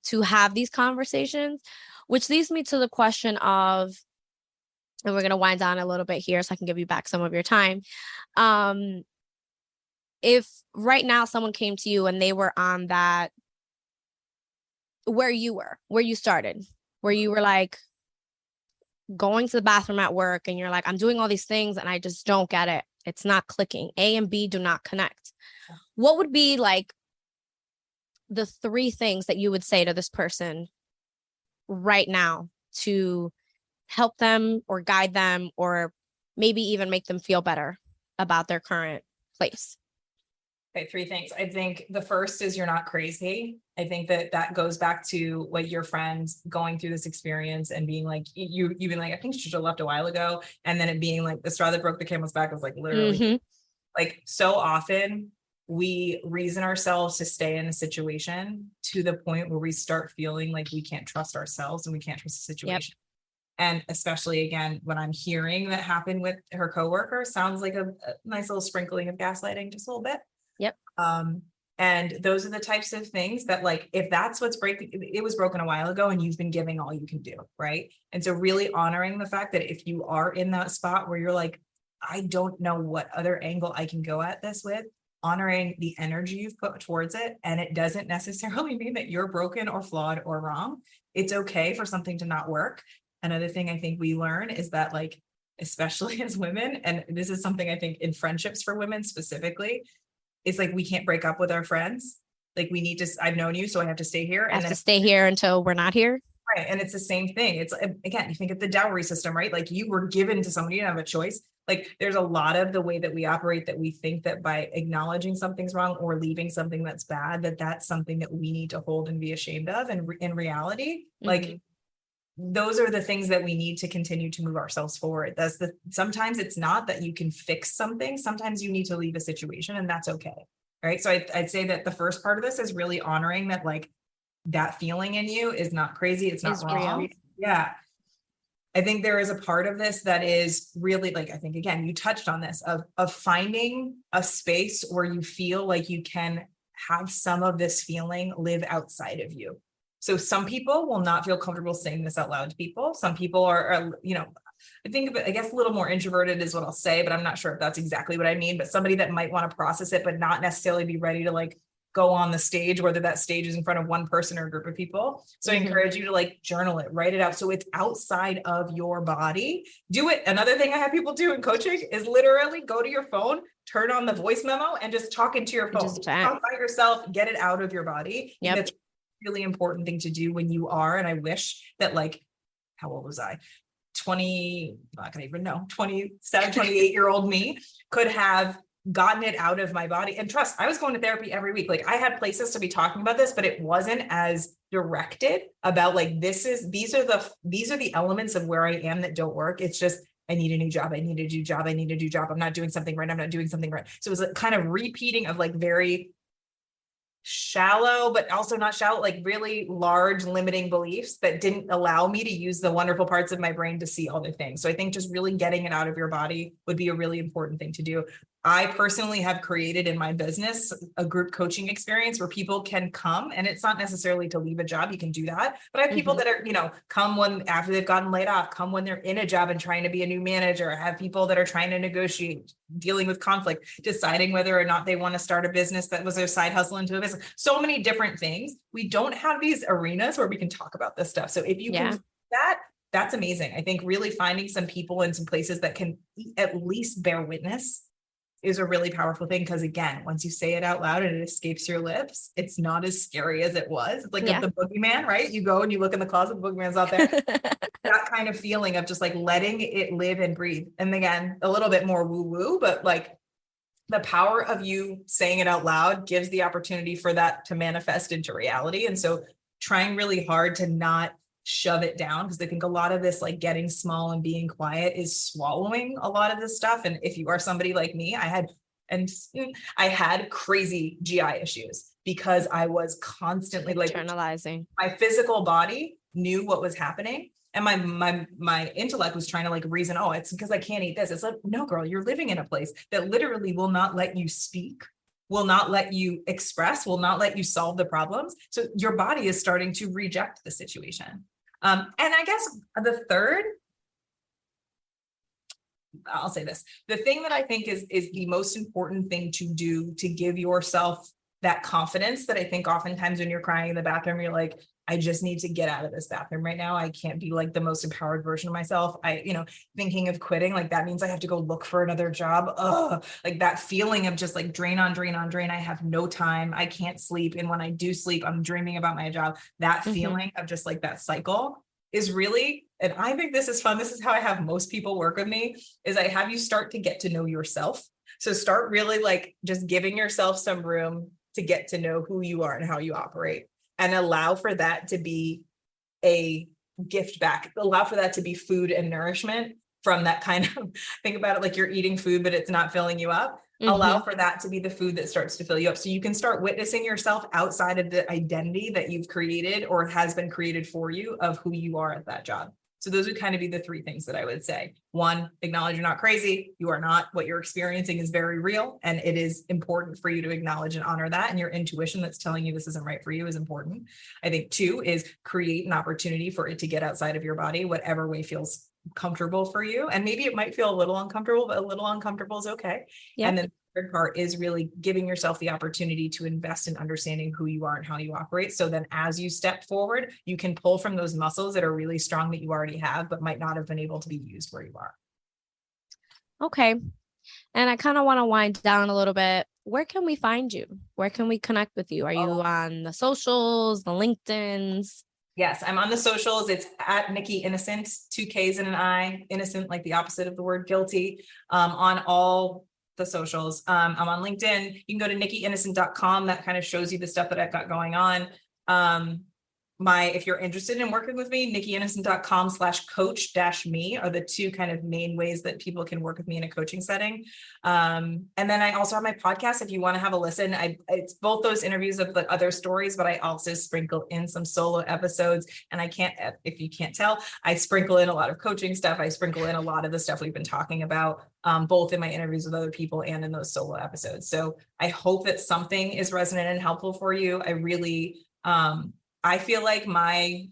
to have these conversations, which leads me to the question of, and we're going to wind down a little bit here so I can give you back some of your time. If right now someone came to you and they were on that, where you started, where you were like going to the bathroom at work and you're like, I'm doing all these things and I just don't get it. It's not clicking. A and B do not connect. What would be like the 3 things that you would say to this person right now to help them or guide them or maybe even make them feel better about their current place? Okay, three things. I think the first is you're not crazy. I think that goes back to what your friends going through this experience and being like, you've been like, I think she should have left a while ago. And then it being like the straw that broke the camel's back was like literally like so often we reason ourselves to stay in a situation to the point where we start feeling like we can't trust ourselves and we can't trust the situation. And especially again, when I'm hearing that happened with her coworker, sounds like a nice little sprinkling of gaslighting, just a little bit. Yep. And those are the types of things that like, if that's what's breaking, it was broken a while ago and you've been giving all you can do. Right. And so really honoring the fact that if you are in that spot where you're like, I don't know what other angle I can go at this with, honoring the energy you've put towards it. And it doesn't necessarily mean that you're broken or flawed or wrong. It's okay for something to not work. Another thing I think we learn is that like, especially as women, and this is something I think in friendships for women specifically, it's like, we can't break up with our friends. Like we need to, I've known you, so I have to stay here. I have to stay here until we're not here. Right. And it's the same thing. It's again, you think of the dowry system, right? Like you were given to somebody, you didn't have a choice. Like there's a lot of the way that we operate that we think that by acknowledging something's wrong or leaving something that's bad, that that's something that we need to hold and be ashamed of. And in reality, like those are the things that we need to continue to move ourselves forward. Sometimes it's not that you can fix something. Sometimes you need to leave a situation and that's okay. Right. So I'd say that the first part of this is really honoring that, like, that feeling in you is not crazy. It's not wrong. Real. Yeah. I think there is a part of this that is really like, I think, again, you touched on this of finding a space where you feel like you can have some of this feeling live outside of you. So some people will not feel comfortable saying this out loud to people. Some people are I think of it, I guess a little more introverted is what I'll say, but I'm not sure if that's exactly what I mean, but somebody that might want to process it, but not necessarily be ready to like go on the stage, whether that stage is in front of one person or a group of people. So I encourage you to like journal it, write it out. So it's outside of your body. Do it. Another thing I have people do in coaching is literally go to your phone, turn on the voice memo and just talk into your phone. Just talk by yourself, get it out of your body. Yep. That's a really important thing to do when you are. And I wish that, like, how old was I? 27, 28-year-old me could have gotten it out of my body. And trust, I was going to therapy every week. Like I had places to be talking about this, but it wasn't as directed about like, these are the elements of where I am that don't work. It's just, I need a new job. I need a new job. I need a new job. I'm not doing something right. I'm not doing something right. So it was a kind of repeating of like very shallow, but also not shallow, like really large limiting beliefs that didn't allow me to use the wonderful parts of my brain to see other things. So I think just really getting it out of your body would be a really important thing to do. I personally have created in my business a group coaching experience where people can come, and it's not necessarily to leave a job. You can do that, but I have people that are, come after they've gotten laid off, come when they're in a job and trying to be a new manager. I have people that are trying to negotiate, dealing with conflict, deciding whether or not they want to start a business that was their side hustle into a business. So many different things. We don't have these arenas where we can talk about this stuff. So if you can do that, that's amazing. I think really finding some people in some places that can at least bear witness is a really powerful thing. Because again, once you say it out loud and it escapes your lips, it's not as scary as it was. It's like the boogeyman, right? You go and you look in the closet, the boogeyman's out there. That kind of feeling of just like letting it live and breathe. And again, a little bit more woo-woo, but like the power of you saying it out loud gives the opportunity for that to manifest into reality. And so trying really hard to not shove it down, because I think a lot of this, like getting small and being quiet, is swallowing a lot of this stuff. And if you are somebody like me, I had crazy GI issues because I was constantly like internalizing. My physical body knew what was happening. And my intellect was trying to like reason, oh, it's because I can't eat this. It's like, no, girl, you're living in a place that literally will not let you speak, will not let you express, will not let you solve the problems. So your body is starting to reject the situation. And I guess the third, I'll say this, the thing that I think is the most important thing to do to give yourself that confidence that I think oftentimes when you're crying in the bathroom, you're like, I just need to get out of this bathroom right now. I can't be like the most empowered version of myself. Thinking of quitting, like that means I have to go look for another job. Like that feeling of just like drain on drain on drain. I have no time. I can't sleep. And when I do sleep, I'm dreaming about my job. That feeling of just like that cycle is really, and I think this is fun. This is how I have most people work with me, is I have you start to get to know yourself. So start really like just giving yourself some room to get to know who you are and how you operate, and allow for that to be a gift back. Allow for that to be food and nourishment from that kind of, think about it like you're eating food, but it's not filling you up. Allow for that to be the food that starts to fill you up. So you can start witnessing yourself outside of the identity that you've created or has been created for you of who you are at that job. So those would kind of be the three things that I would say. One, acknowledge you're not crazy. You are not. What you're experiencing is very real. And it is important for you to acknowledge and honor that. And your intuition that's telling you this isn't right for you is important. I think 2 is create an opportunity for it to get outside of your body, whatever way feels comfortable for you. And maybe it might feel a little uncomfortable, but a little uncomfortable is okay. Yep. And then the third part is really giving yourself the opportunity to invest in understanding who you are and how you operate. So then as you step forward, you can pull from those muscles that are really strong that you already have, but might not have been able to be used where you are. Okay. And I kind of want to wind down a little bit. Where can we find you? Where can we connect with you? Are you on the socials, the LinkedIns? Yes, I'm on the socials. It's at Nikki Innocent, 2 Ks and an I, innocent, like the opposite of the word guilty, on all the socials. I'm on LinkedIn. You can go to nikkiinnocent.com. That kind of shows you the stuff that I've got going on. If you're interested in working with me, nikkiinnocent.com/coach-me are the 2 kind of main ways that people can work with me in a coaching setting. And then I also have my podcast. If you want to have a listen, it's both those interviews of the other stories, but I also sprinkle in some solo episodes. And if you can't tell, I sprinkle in a lot of coaching stuff. I sprinkle in a lot of the stuff we've been talking about, both in my interviews with other people and in those solo episodes. So I hope that something is resonant and helpful for you. I really, I feel like my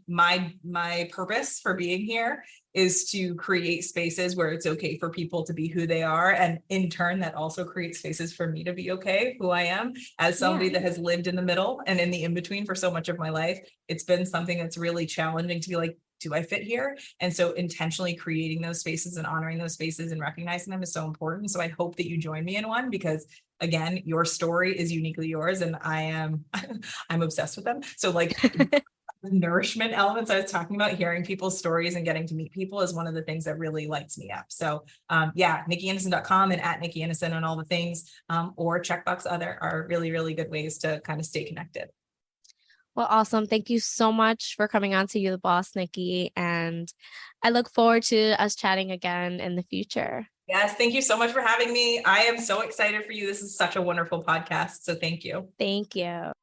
purpose for being here is to create spaces where it's okay for people to be who they are. And in turn, that also creates spaces for me to be okay, who I am, as somebody that has lived in the middle and in the in-between for so much of my life. It's been something that's really challenging to be like, do I fit here? And so intentionally creating those spaces and honoring those spaces and recognizing them is so important. So I hope that you join me in one, because again, your story is uniquely yours, and I'm obsessed with them. So like the nourishment elements I was talking about, hearing people's stories and getting to meet people is one of the things that really lights me up. So nikkiinnocent.com and at Nikki Innocent on all the things, or checkbox other are really, really good ways to kind of stay connected. Well, awesome. Thank you so much for coming on to You the Boss, Nikki. And I look forward to us chatting again in the future. Yes, thank you so much for having me. I am so excited for you. This is such a wonderful podcast. So thank you. Thank you.